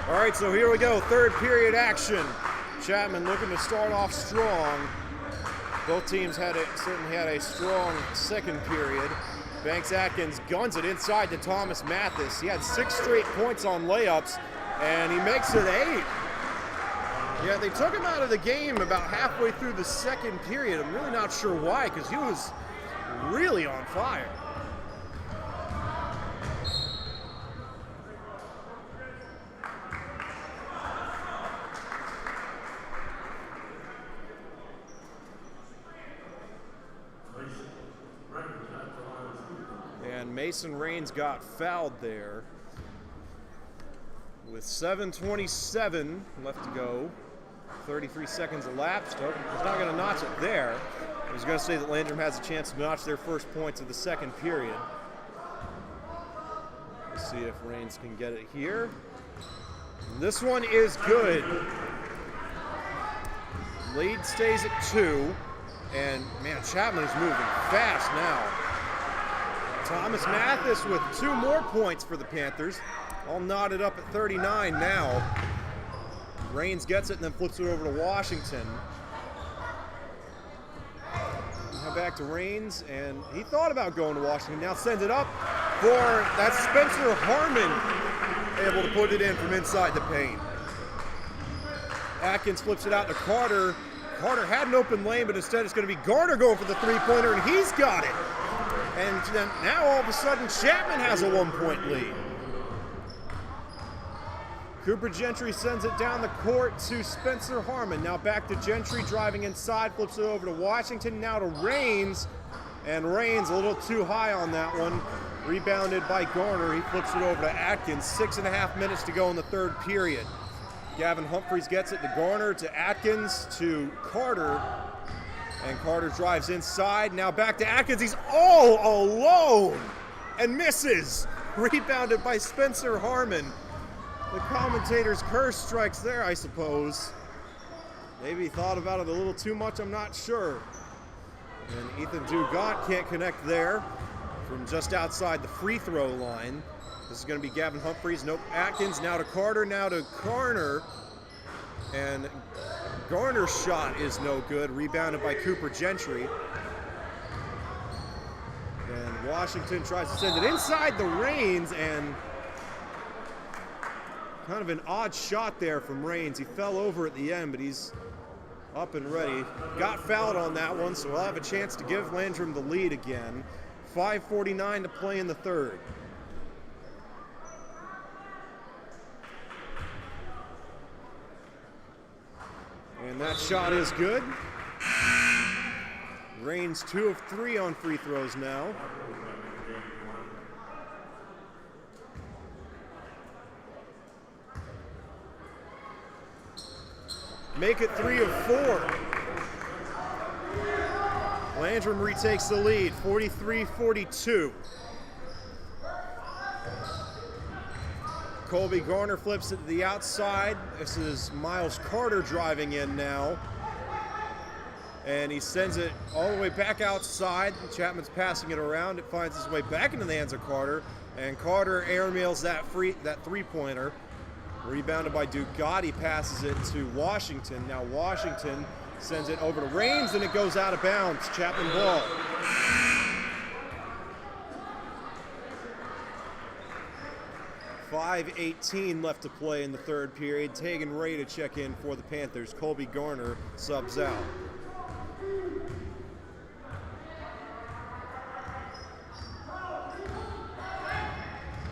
All right, so here we go, third period action. Chapman looking to start off strong. Both teams certainly had a strong second period. Banks-Atkins guns it inside to Thomas Mathis. He had 6 straight points on layups, and he makes it 8. Yeah, they took him out of the game about halfway through the second period. I'm really not sure why, because he was really on fire. And Mason Raines got fouled there with 7:27 left to go. 33 seconds elapsed. Oh, he's not going to notch it there. I was going to say that Landrum has a chance to notch their first points of the second period. Let's see if Raines can get it here. This one is good. Lead stays at 2. And, man, Chapman is moving fast now. Thomas Mathis with 2 more points for the Panthers. All knotted up at 39 now. Raines gets it and then flips it over to Washington. Now back to Raines, and he thought about going to Washington. Now sends it up for that Spencer Harmon, able to put it in from inside the paint. Atkins flips it out to Carter. Carter had an open lane, but instead it's going to be Garner going for the three-pointer, and he's got it. And then now all of a sudden Chapman has a 1-point lead. Cooper Gentry sends it down the court to Spencer Harmon. Now back to Gentry, driving inside, flips it over to Washington, now to Raines. And Raines a little too high on that one. Rebounded by Garner, he flips it over to Atkins. 6.5 minutes to go in the third period. Gavin Humphreys gets it to Garner, to Atkins, to Carter. And Carter drives inside, now back to Atkins, he's all alone and misses. Rebounded by Spencer Harmon. The commentator's curse strikes there, I suppose. Maybe he thought about it a little too much, I'm not sure. And Ethan Dugat can't connect there from just outside the free throw line. This is going to be Gavin Humphreys, nope, Atkins, now to Carter, now to Garner. And Garner's shot is no good, rebounded by Cooper Gentry. And Washington tries to send it inside the Raines, and kind of an odd shot there from Raines. He fell over at the end, but he's up and ready. Got fouled on that one, so we'll have a chance to give Landrum the lead again. 5:49 to play in the third. And that shot is good. Raines 2 of 3 on free throws now. Make it 3 of 4. Landrum retakes the lead, 43-42. Colby Garner flips it to the outside. This is Miles Carter driving in now. And he sends it all the way back outside. Chapman's passing it around. It finds its way back into the hands of Carter. And Carter airmails that three-pointer. Rebounded by Dugat. He passes it to Washington. Now Washington sends it over to Raines, and it goes out of bounds. Chapman ball. .5:18 left to play in the third period. Tegan Ray to check in for the Panthers. Colby Garner subs out.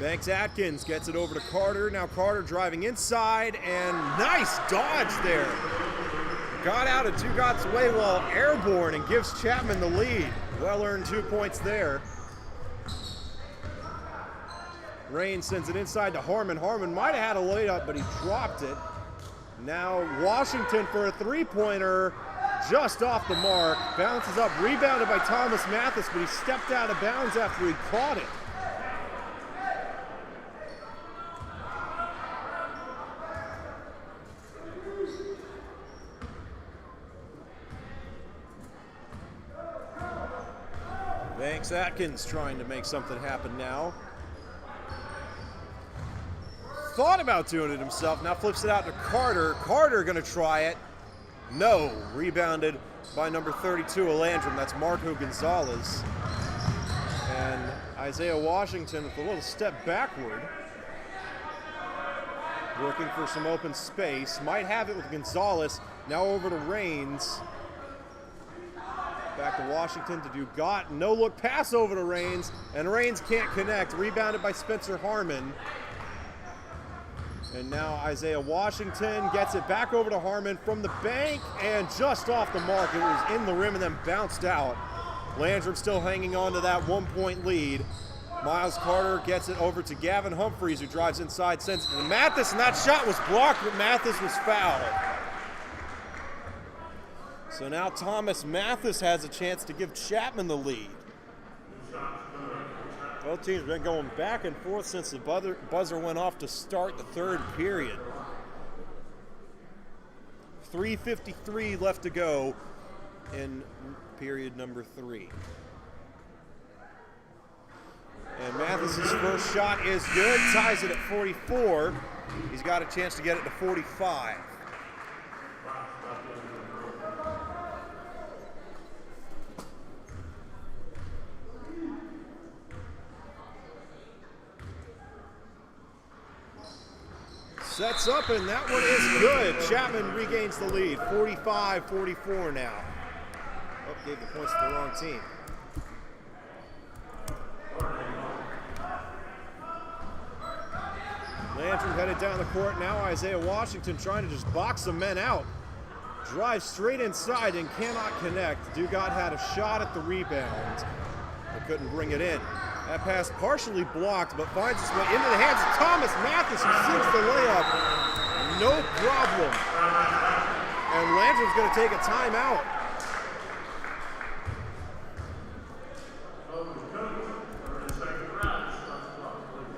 Banks-Atkins gets it over to Carter. Now Carter driving inside, and nice dodge there. Got out of Dugat's way while airborne and gives Chapman the lead. Well-earned 2 points there. Raines sends it inside to Harmon. Harmon might have had a layup, but he dropped it. Now Washington for a three-pointer, just off the mark. Bounces up, rebounded by Thomas Mathis, but he stepped out of bounds after he caught it. Banks-Atkins trying to make something happen now. thought about doing it himself. Now flips it out to Carter. Carter going to try it. No. Rebounded by number 32 of Landrum. That's Marco Gonzalez. And Isaiah Washington with a little step backward. Looking for some open space. Might have it with Gonzalez. Now over to Raines. Back to Washington to do Gott. No look pass over to Raines. And Raines can't connect. Rebounded by Spencer Harmon. And now Isaiah Washington gets it back over to Harmon from the bank and just off the mark. It was in the rim and then bounced out. Landrum still hanging on to that 1-point lead. Miles Carter gets it over to Gavin Humphreys, who drives inside, sends it to Mathis, and that shot was blocked, but Mathis was fouled. So now Thomas Mathis has a chance to give Chapman the lead. Both teams have been going back and forth since the buzzer went off to start the third period. 3:53 left to go in period number 3. And Mathis's first shot is good, ties it at 44. He's got a chance to get it to 45. Sets up, and that one is good. Chapman regains the lead, 45-44 now. Oh, gave the points to the wrong team. Landrum headed down the court. Now Isaiah Washington trying to just box some men out. Drives straight inside and cannot connect. Dugat had a shot at the rebound, but couldn't bring it in. That pass partially blocked, but finds its way into the hands of Thomas Mathis, who sinks the layup. No problem. And Landrum's going to take a timeout.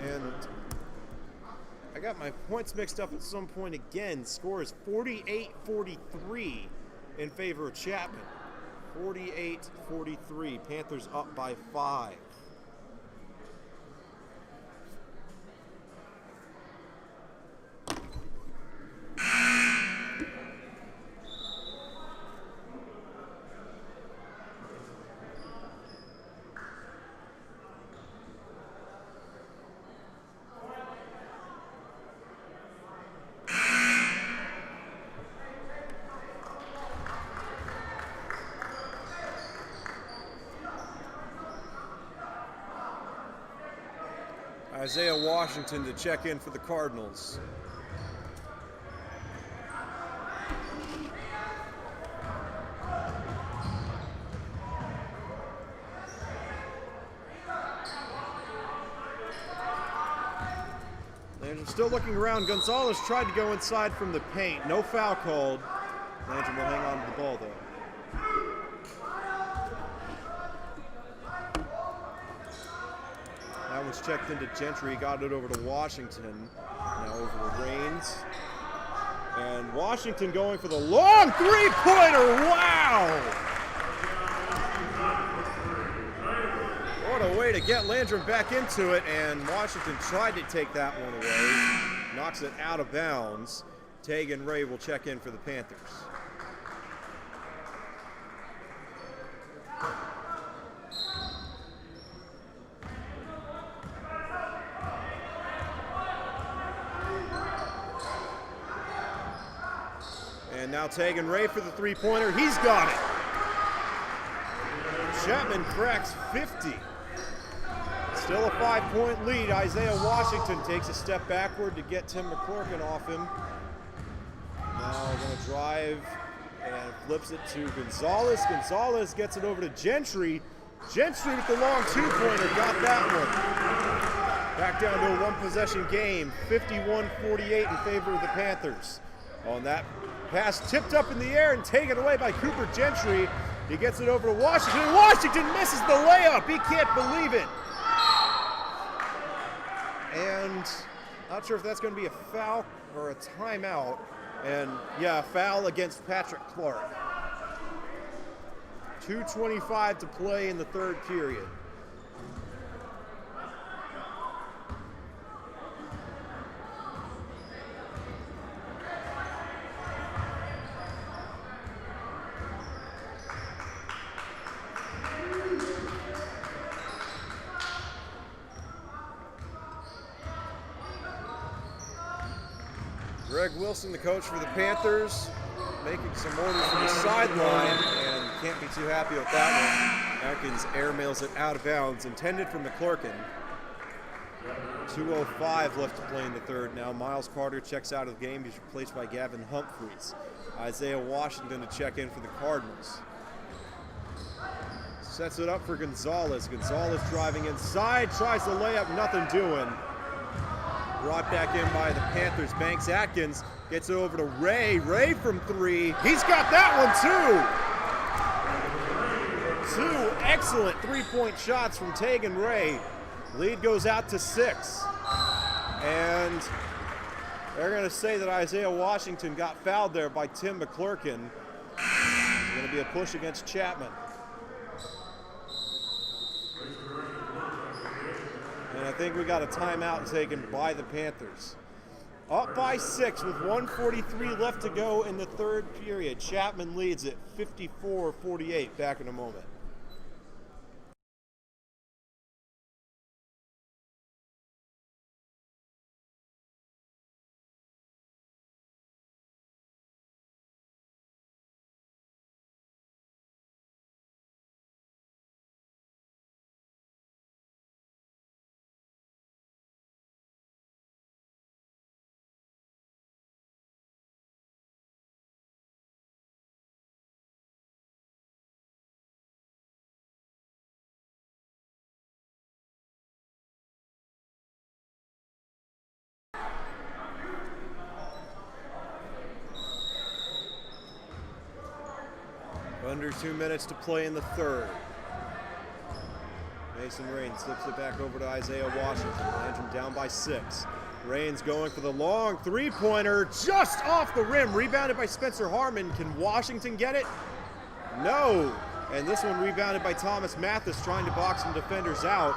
And I got my points mixed up at some point again. Score is 48-43 in favor of Chapman. 48-43. Panthers up by 5. Isaiah Washington to check in for the Cardinals. Landrum still looking around. Gonzalez tried to go inside from the paint. No foul called. Landrum will hang on to the ball, though. That one's checked into Gentry, got it over to Washington. Now over to Raines. And Washington going for the long three-pointer. Wow! What a way to get Landrum back into it, and Washington tried to take that one away. Knocks it out of bounds. Tegan Ray will check in for the Panthers. And now Tegan Ray for the three-pointer. He's got it. Chapman cracks 50. Still a 5-point lead. Isaiah Washington takes a step backward to get Tim McClurkin off him. Now going to drive and flips it to Gonzalez. Gonzalez gets it over to Gentry. Gentry with the long two-pointer. Got that one. Back down to a one-possession game. 51-48 in favor of the Panthers. On that pass tipped up in the air and taken away by Cooper Gentry. He gets it over to Washington. Washington misses the layup. He can't believe it. And not sure if that's going to be a foul or a timeout. And yeah, a foul against Patrick Clark. 2:25 to play in the third period. Greg Wilson, the coach for the Panthers, making some orders from the sideline, and can't be too happy with that one. Atkins airmails it out of bounds, intended for McClurkin. 2:05 left to play in the third now. Miles Carter checks out of the game. He's replaced by Gavin Humphreys. Isaiah Washington to check in for the Cardinals. Sets it up for Gonzalez. Gonzalez driving inside, tries to lay up, nothing doing. Brought back in by the Panthers. Banks Atkins gets it over to Ray. Ray from three. He's got that one too. Two excellent three-point shots from Tegan Ray. Lead goes out to 6. And they're going to say that Isaiah Washington got fouled there by Tim McClurkin. It's going to be a push against Chapman. And I think we got a timeout taken by the Panthers. Up by 6 with 1:43 left to go in the third period. Chapman leads it 54-48. Back in a moment. Under 2 minutes to play in the third. Mason Raines slips it back over to Isaiah Washington. Landrum down by 6. Raines going for the long three-pointer, just off the rim. Rebounded by Spencer Harmon. Can Washington get it? No. And this one rebounded by Thomas Mathis, trying to box some defenders out,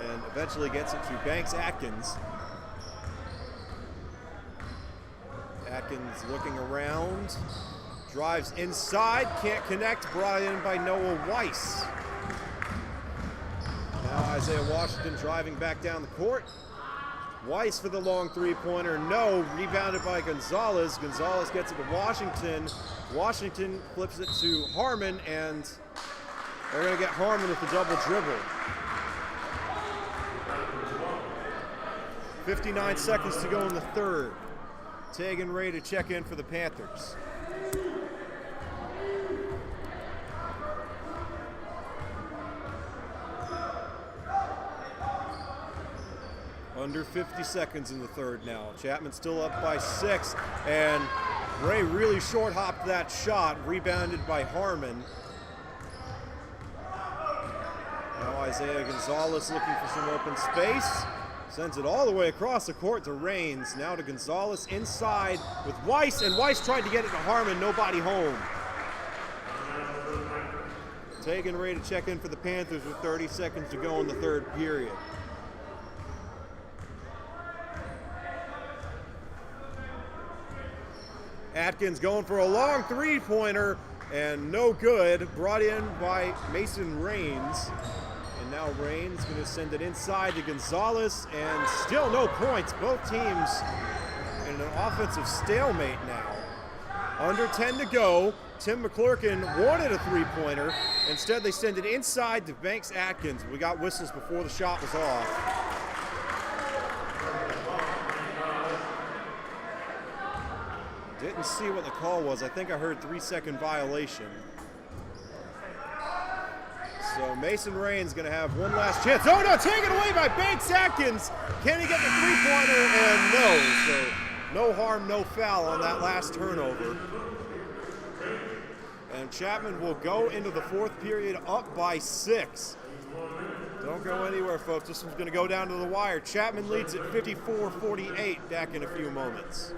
and eventually gets it to Banks Atkins. Atkins looking around. Drives inside, can't connect, brought in by Noah Weiss. Now Isaiah Washington driving back down the court. Weiss for the long three-pointer, no, rebounded by Gonzalez. Gonzalez gets it to Washington. Washington flips it to Harmon, and they're gonna get Harmon with the double dribble. 59 seconds to go in the third. Tegan Ray to check in for the Panthers. Under 50 seconds in the third now. Chapman still up by 6, and Ray really short hopped that shot, rebounded by Harmon. Now Isaiah Gonzalez looking for some open space. Sends it all the way across the court to Raines. Now to Gonzalez inside with Weiss, and Weiss tried to get it to Harmon, nobody home. Tegan Ray to check in for the Panthers with 30 seconds to go in the third period. Atkins going for a long three-pointer, and no good. Brought in by Mason Raines. And now Raines going to send it inside to Gonzalez, and still no points. Both teams in an offensive stalemate now. Under 10 to go. Tim McClurkin wanted a three-pointer. Instead, they send it inside to Banks Atkins. We got whistles before the shot was off. Didn't see what the call was. I think I heard 3-second violation. So Mason Raines going to have one last chance. Oh no, taken away by Banks Atkins. Can he get the three-pointer? And no. So no harm, no foul on that last turnover. And Chapman will go into the fourth period up by 6. Don't go anywhere, folks. This one's going to go down to the wire. Chapman leads at 54-48. Back in a few moments.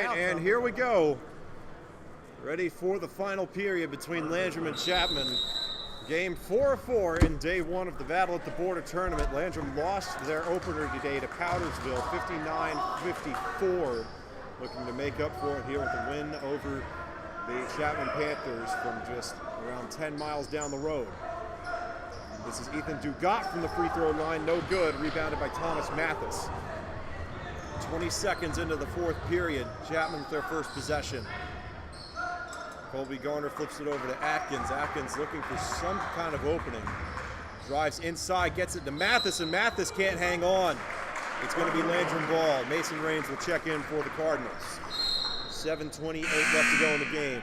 right, and here we go. Ready for the final period between Landrum and Chapman. Game 4 of 4 in day 1 of the Battle at the Border tournament. Landrum lost their opener today to Powdersville, 59-54. Looking to make up for it here with a win over the Chapman Panthers from just around 10 miles down the road. This is Ethan Dugat from the free throw line, no good, rebounded by Thomas Mathis. 20 seconds into the 4th period, Chapman with their first possession. Colby Garner flips it over to Atkins. Atkins looking for some kind of opening. Drives inside, gets it to Mathis, and Mathis can't hang on. It's going to be Landrum ball. Mason Raines will check in for the Cardinals. 7:28 left to go in the game.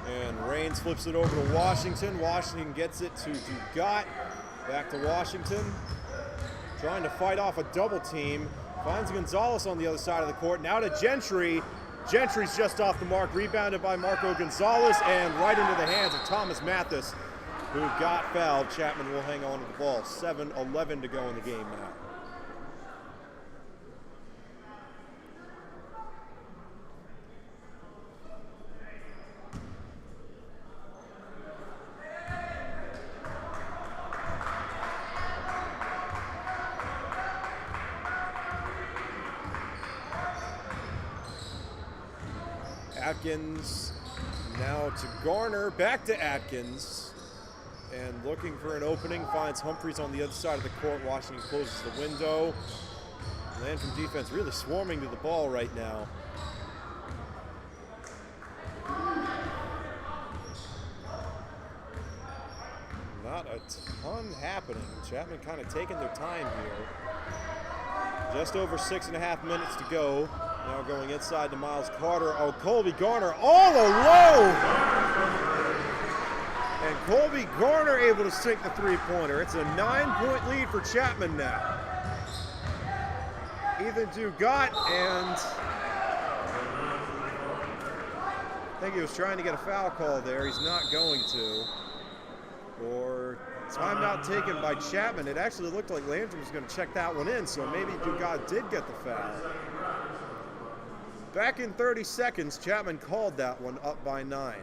And Raines flips it over to Washington. Washington gets it to Dugat. Back to Washington. Trying to fight off a double team. Finds Gonzalez on the other side of the court. Now to Gentry. Gentry's just off the mark. Rebounded by Marco Gonzalez and right into the hands of Thomas Mathis, who got fouled. Chapman will hang on to the ball. 7:11 to go in the game now. Atkins now to Garner, back to Atkins, and looking for an opening, finds Humphreys on the other side of the court. Washington closes the window. Landrum defense really swarming to the ball right now. Not a ton happening. Chapman kind of taking their time here. Just over 6.5 minutes to go. Now going inside to Miles Carter. Oh, Colby Garner all alone! And Colby Garner able to sink the three-pointer. It's a 9-point lead for Chapman now. Ethan Dugat, and I think he was trying to get a foul call there. He's not going to. Or timeout taken by Chapman. It actually looked like Landrum was going to check that one in, so maybe Dugat did get the foul. Back in 30 seconds, Chapman called that one, up by 9.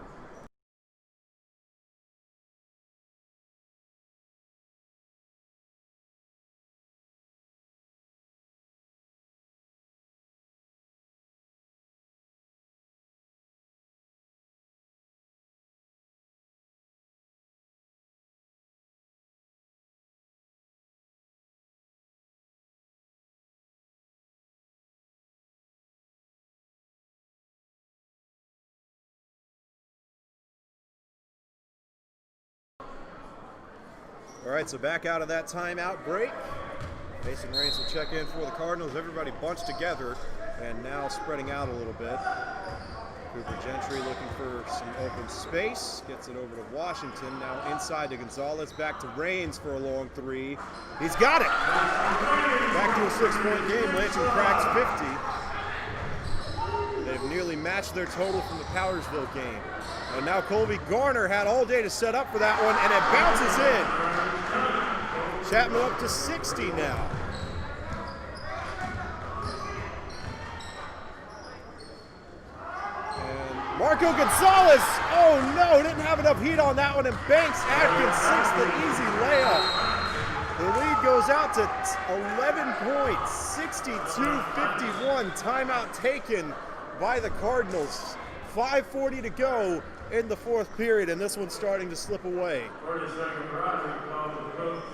All right, so back out of that timeout break. Mason Raines will check in for the Cardinals. Everybody bunched together and now spreading out a little bit. Cooper Gentry looking for some open space. Gets it over to Washington. Now inside to Gonzalez. Back to Raines for a long three. He's got it! Back to a 6-point game. Landrum cracks 50. They've nearly matched their total from the Powdersville game. And now Colby Garner had all day to set up for that one, and it bounces in. Chapman up to 60 now. And Marco Gonzalez, oh no, didn't have enough heat on that one, and Banks Atkins sinks the easy layup. The lead goes out to 11 points, 62-51, timeout taken by the Cardinals. 5:40 to go in the 4th period, and this one's starting to slip away. 30-second drive, call the coach.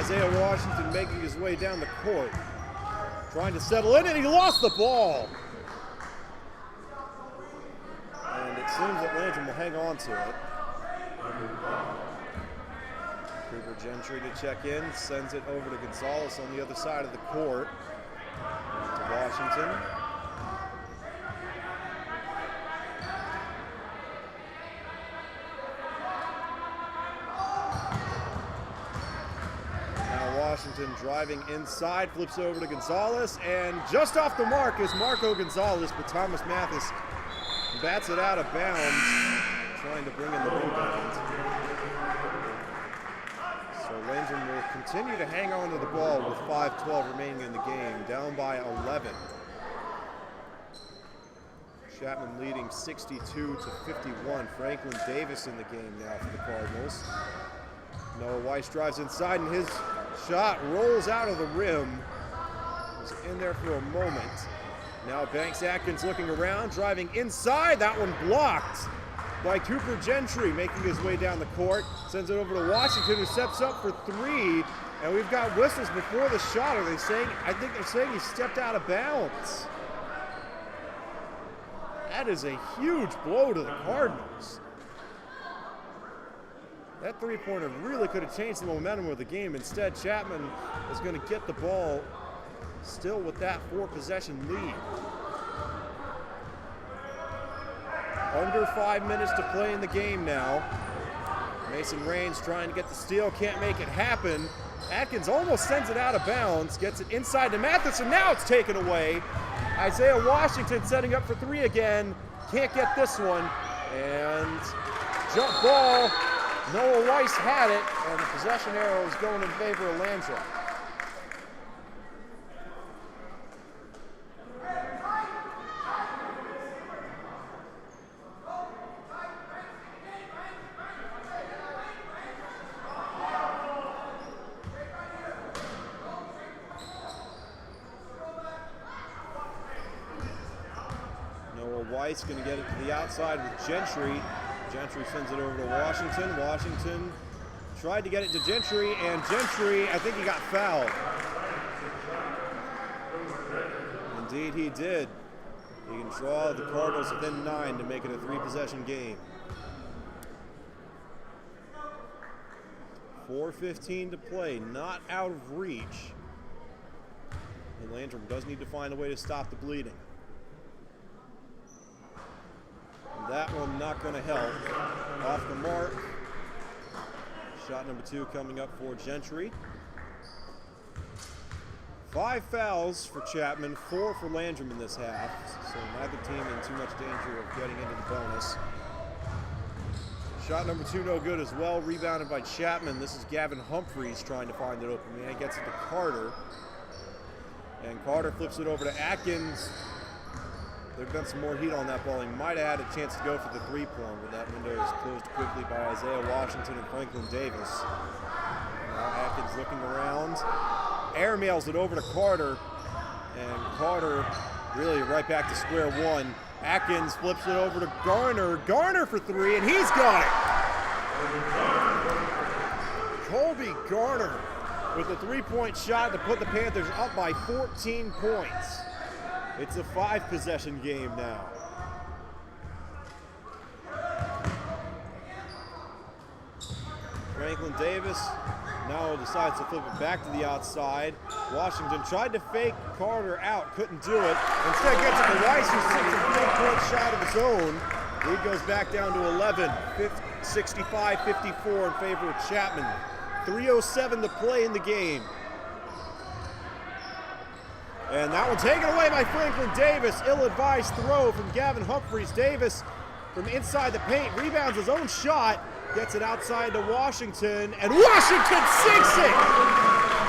Isaiah Washington making his way down the court. Trying to settle in, and he lost the ball. And it seems that Landrum will hang on to it. Cooper Gentry to check in, sends it over to Gonzalez on the other side of the court. To Washington. Washington driving inside, flips over to Gonzalez, and just off the mark is Marco Gonzalez, but Thomas Mathis bats it out of bounds, trying to bring in the rebound. So Landrum will continue to hang on to the ball with 5:12 remaining in the game, down by 11. Chapman leading 62-51. Franklin Davis in the game now for the Cardinals. Noah Weiss drives inside, and his shot rolls out of the rim. Was in there for a moment. Now Banks Atkins looking around, driving inside. That one blocked by Cooper Gentry, making his way down the court. Sends it over to Washington, who steps up for three. And we've got whistles before the shot. Are they saying? I think they're saying he stepped out of bounds. That is a huge blow to the Cardinals. That three-pointer really could have changed the momentum of the game. Instead, Chapman is going to get the ball still with that 4-possession lead. Under 5 minutes to play in the game now. Mason Raines trying to get the steal, can't make it happen. Atkins almost sends it out of bounds, gets it inside to Mathis, and now it's taken away. Isaiah Washington setting up for three again. Can't get this one. And jump ball. Noah Weiss had it, and the possession arrow is going in favor of Landrum. Noah Weiss going to get it to the outside with Gentry. Gentry sends it over to Washington. Washington tried to get it to Gentry, and Gentry, I think he got fouled. Indeed he did. He can draw the Cardinals within 9 to make it a 3-possession game. 4:15 to play, not out of reach. And Landrum does need to find a way to stop the bleeding. That one not going to help. Off the mark. Shot number 2 coming up for Gentry. 5 fouls for Chapman, 4 for Landrum in this half. So neither team in too much danger of getting into the bonus. Shot number 2 no good as well. Rebounded by Chapman. This is Gavin Humphreys trying to find it open man. He gets it to Carter. And Carter flips it over to Atkins. They've done some more heat on that ball. He might have had a chance to go for the three-pointer, but that window is closed quickly by Isaiah Washington and Franklin Davis. Now Atkins looking around. Airmails it over to Carter, and Carter really right back to square one. Atkins flips it over to Garner. Garner for three, and he's got it! Colby Garner with a three-point shot to put the Panthers up by 14 points. It's a 5-possession game now. Franklin Davis now decides to flip it back to the outside. Washington tried to fake Carter out, couldn't do it. Instead gets it to Weiss, who sinks a 3-point shot of his own. Lead goes back down to 11, 65-54 in favor of Chapman. 3:07 to play in the game. And that one taken away by Franklin Davis. Ill-advised throw from Gavin Humphreys. Davis from inside the paint rebounds his own shot, gets it outside to Washington, and Washington sinks it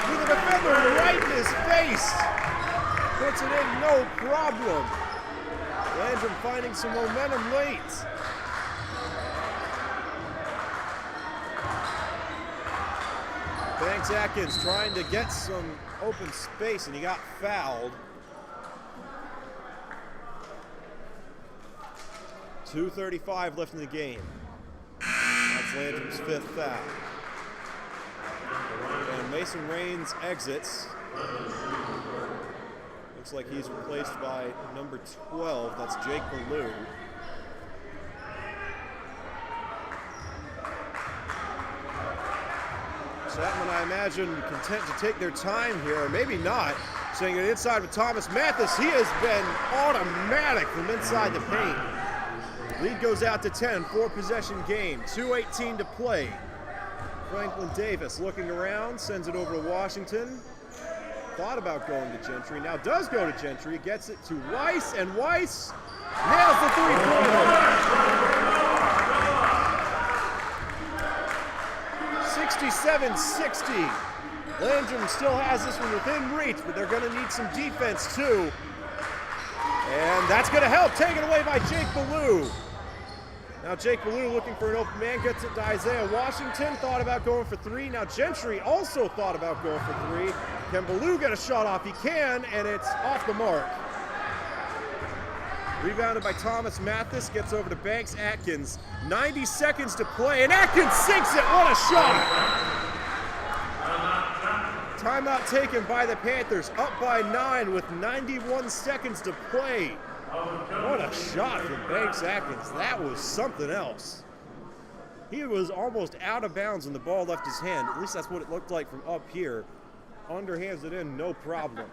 with a defender right in his face. Puts it in, no problem. Landrum finding some momentum late. Banks Atkins trying to get some open space, and he got fouled. 2:35 left in the game. That's Landrum's 5th foul. And Mason Rains exits. Looks like he's replaced by number 12. That's Jake Ballou. Chapman, I imagine, content to take their time here, or maybe not. Saying it inside with Thomas Mathis. He has been automatic from inside the paint. Lead goes out to 10, 4-possession game, 2:18 to play. Franklin Davis looking around, sends it over to Washington. Thought about going to Gentry, now does go to Gentry, gets it to Weiss, and Weiss nails the three-pointer. 67-60. Landrum still has this one within reach, but they're going to need some defense too. And that's going to help, taken away by Jake Ballou. Now Jake Ballou looking for an open man, gets it to Isaiah Washington, thought about going for three. Now Gentry also thought about going for three. Can Ballou get a shot off? He can, and it's off the mark. Rebounded by Thomas Mathis, gets over to Banks Atkins. 90 seconds to play, and Atkins sinks it, what a shot! Timeout taken by the Panthers, up by 9 with 91 seconds to play. What a shot from Banks Atkins. That was something else. He was almost out of bounds when the ball left his hand. At least that's what it looked like from up here. Underhands it in, no problem.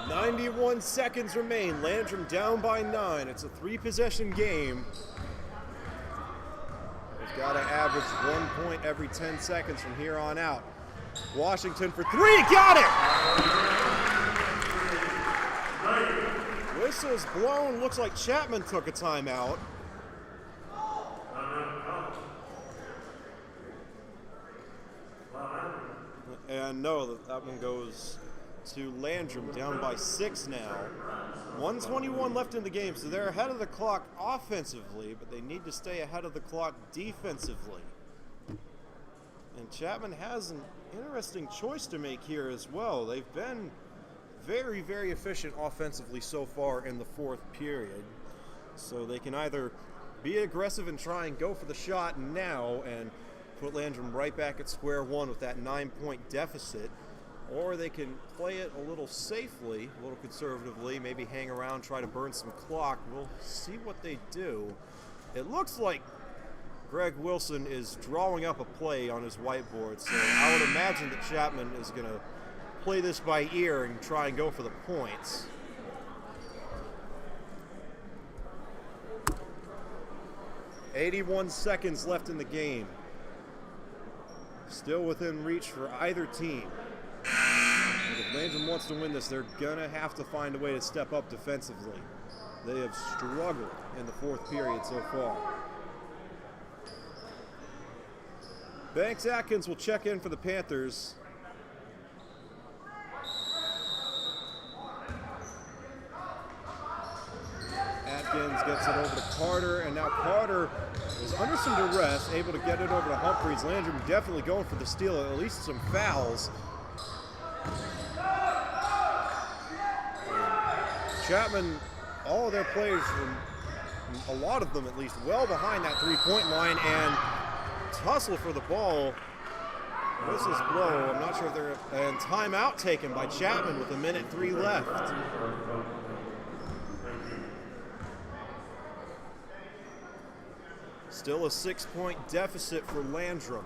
.91 seconds remain. Landrum down by 9. It's a 3-possession game. They've got to average 1 point every 10 seconds from here on out. Washington for three. Got it! Whistle's blown. Looks like Chapman took a timeout. And no, that one goes to Landrum, down by 6 now. 1:21 left in the game, so they're ahead of the clock offensively, but they need to stay ahead of the clock defensively. And Chapman has an interesting choice to make here as well. They've been very, very efficient offensively so far in the 4th period. So they can either be aggressive and try and go for the shot now and put Landrum right back at square one with that 9-point deficit, or they can play it a little safely, a little conservatively, maybe hang around, try to burn some clock. We'll see what they do. It looks like Greg Wilson is drawing up a play on his whiteboard, so I would imagine that Chapman is going to play this by ear and try and go for the points. .81 seconds left in the game. Still within reach for either team. And if Landrum wants to win this, they're going to have to find a way to step up defensively. They have struggled in the 4th period so far. Banks Atkins will check in for the Panthers. Atkins gets it over to Carter, and now Carter is under some duress, able to get it over to Humphreys. Landrum definitely going for the steal, at least some fouls. Chapman, all of their players, a lot of them at least, well behind that 3-point line, and tussle for the ball. This is blow. I'm not sure if they're... And timeout taken by Chapman with 1:03 left. Still a 6-point deficit for Landrum.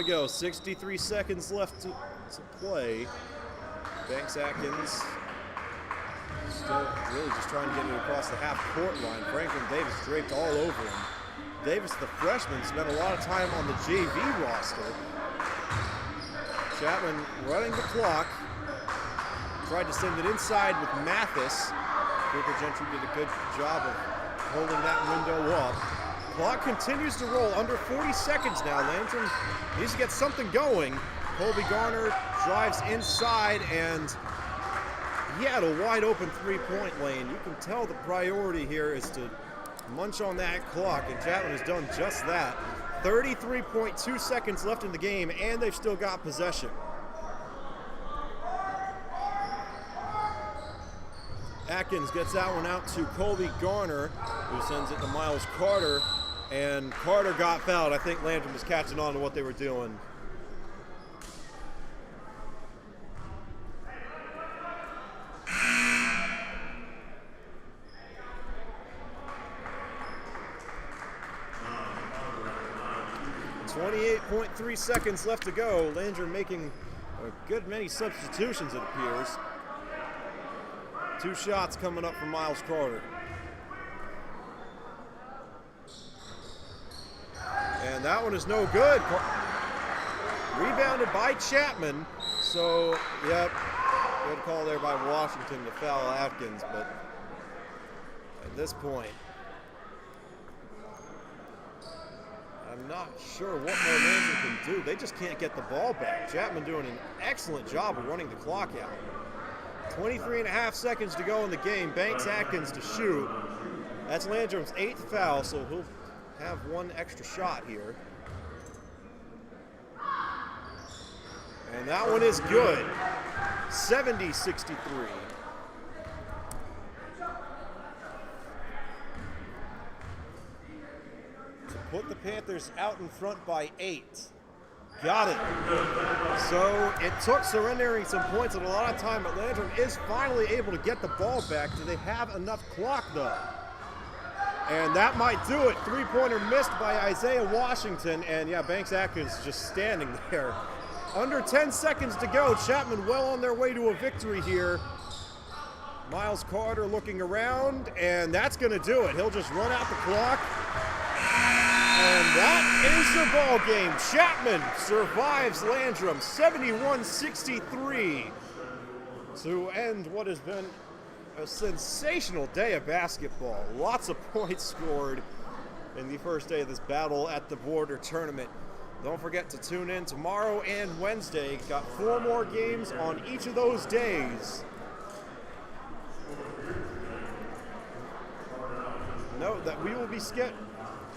we go. 63 seconds left to play. Banks Atkins still really just trying to get it across the half-court line. Franklin Davis draped all over him. Davis, the freshman, spent a lot of time on the JV roster. Chapman running the clock. Tried to send it inside with Mathis. Cooper Gentry did a good job of holding that window up. Clock continues to roll. Under 40 seconds now. Landrum needs to get something going. Colby Garner drives inside, and he had a wide open three-point lane. You can tell the priority here is to munch on that clock, and Chapman has done just that. 33.2 seconds left in the game, and they've still got possession. Atkins gets that one out to Colby Garner, who sends it to Miles Carter, and Carter got fouled. I think Landrum was catching on to what they were doing. .3 seconds left to go. Landrum making a good many substitutions, it appears. 2 shots coming up from Miles Carter. And that one is no good. Rebounded by Chapman. So, yep, good call there by Washington to foul Atkins, but at this point, I'm not sure what more Landrum can do. They just can't get the ball back. Chapman doing an excellent job of running the clock out. 23.5 seconds to go in the game. Banks Atkins to shoot. That's Landrum's 8th foul, so he'll have 1 extra shot here. And that one is good. 70-63. Put the Panthers out in front by 8. Got it. So it took surrendering some points and a lot of time, but Landrum is finally able to get the ball back. Do they have enough clock, though? And that might do it. 3-pointer missed by Isaiah Washington, and yeah, Banks Atkins just standing there. Under 10 seconds to go. Chapman well on their way to a victory here. Miles Carter looking around, and that's going to do it. He'll just run out the clock. And that is the ball game. Chapman survives Landrum 71-63 to end what has been a sensational day of basketball. Lots of points scored in the first day of this Battle at the Border tournament. Don't forget to tune in tomorrow and Wednesday. Got 4 more games on each of those days. Note that we will be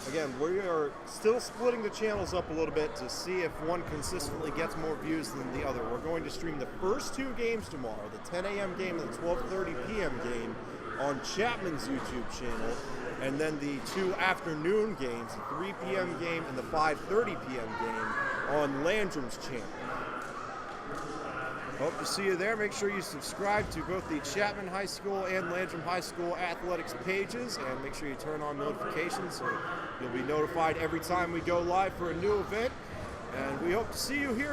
Again, we are still splitting the channels up a little bit to see if one consistently gets more views than the other. We're going to stream the first 2 games tomorrow, the 10 a.m. game and the 12:30 p.m. game on Chapman's YouTube channel, and then the 2 afternoon games, the 3 p.m. game and the 5:30 p.m. game on Landrum's channel. Hope to see you there. Make sure you subscribe to both the Chapman High School and Landrum High School athletics pages, and make sure you turn on notifications so you'll be notified every time we go live for a new event. And we hope to see you here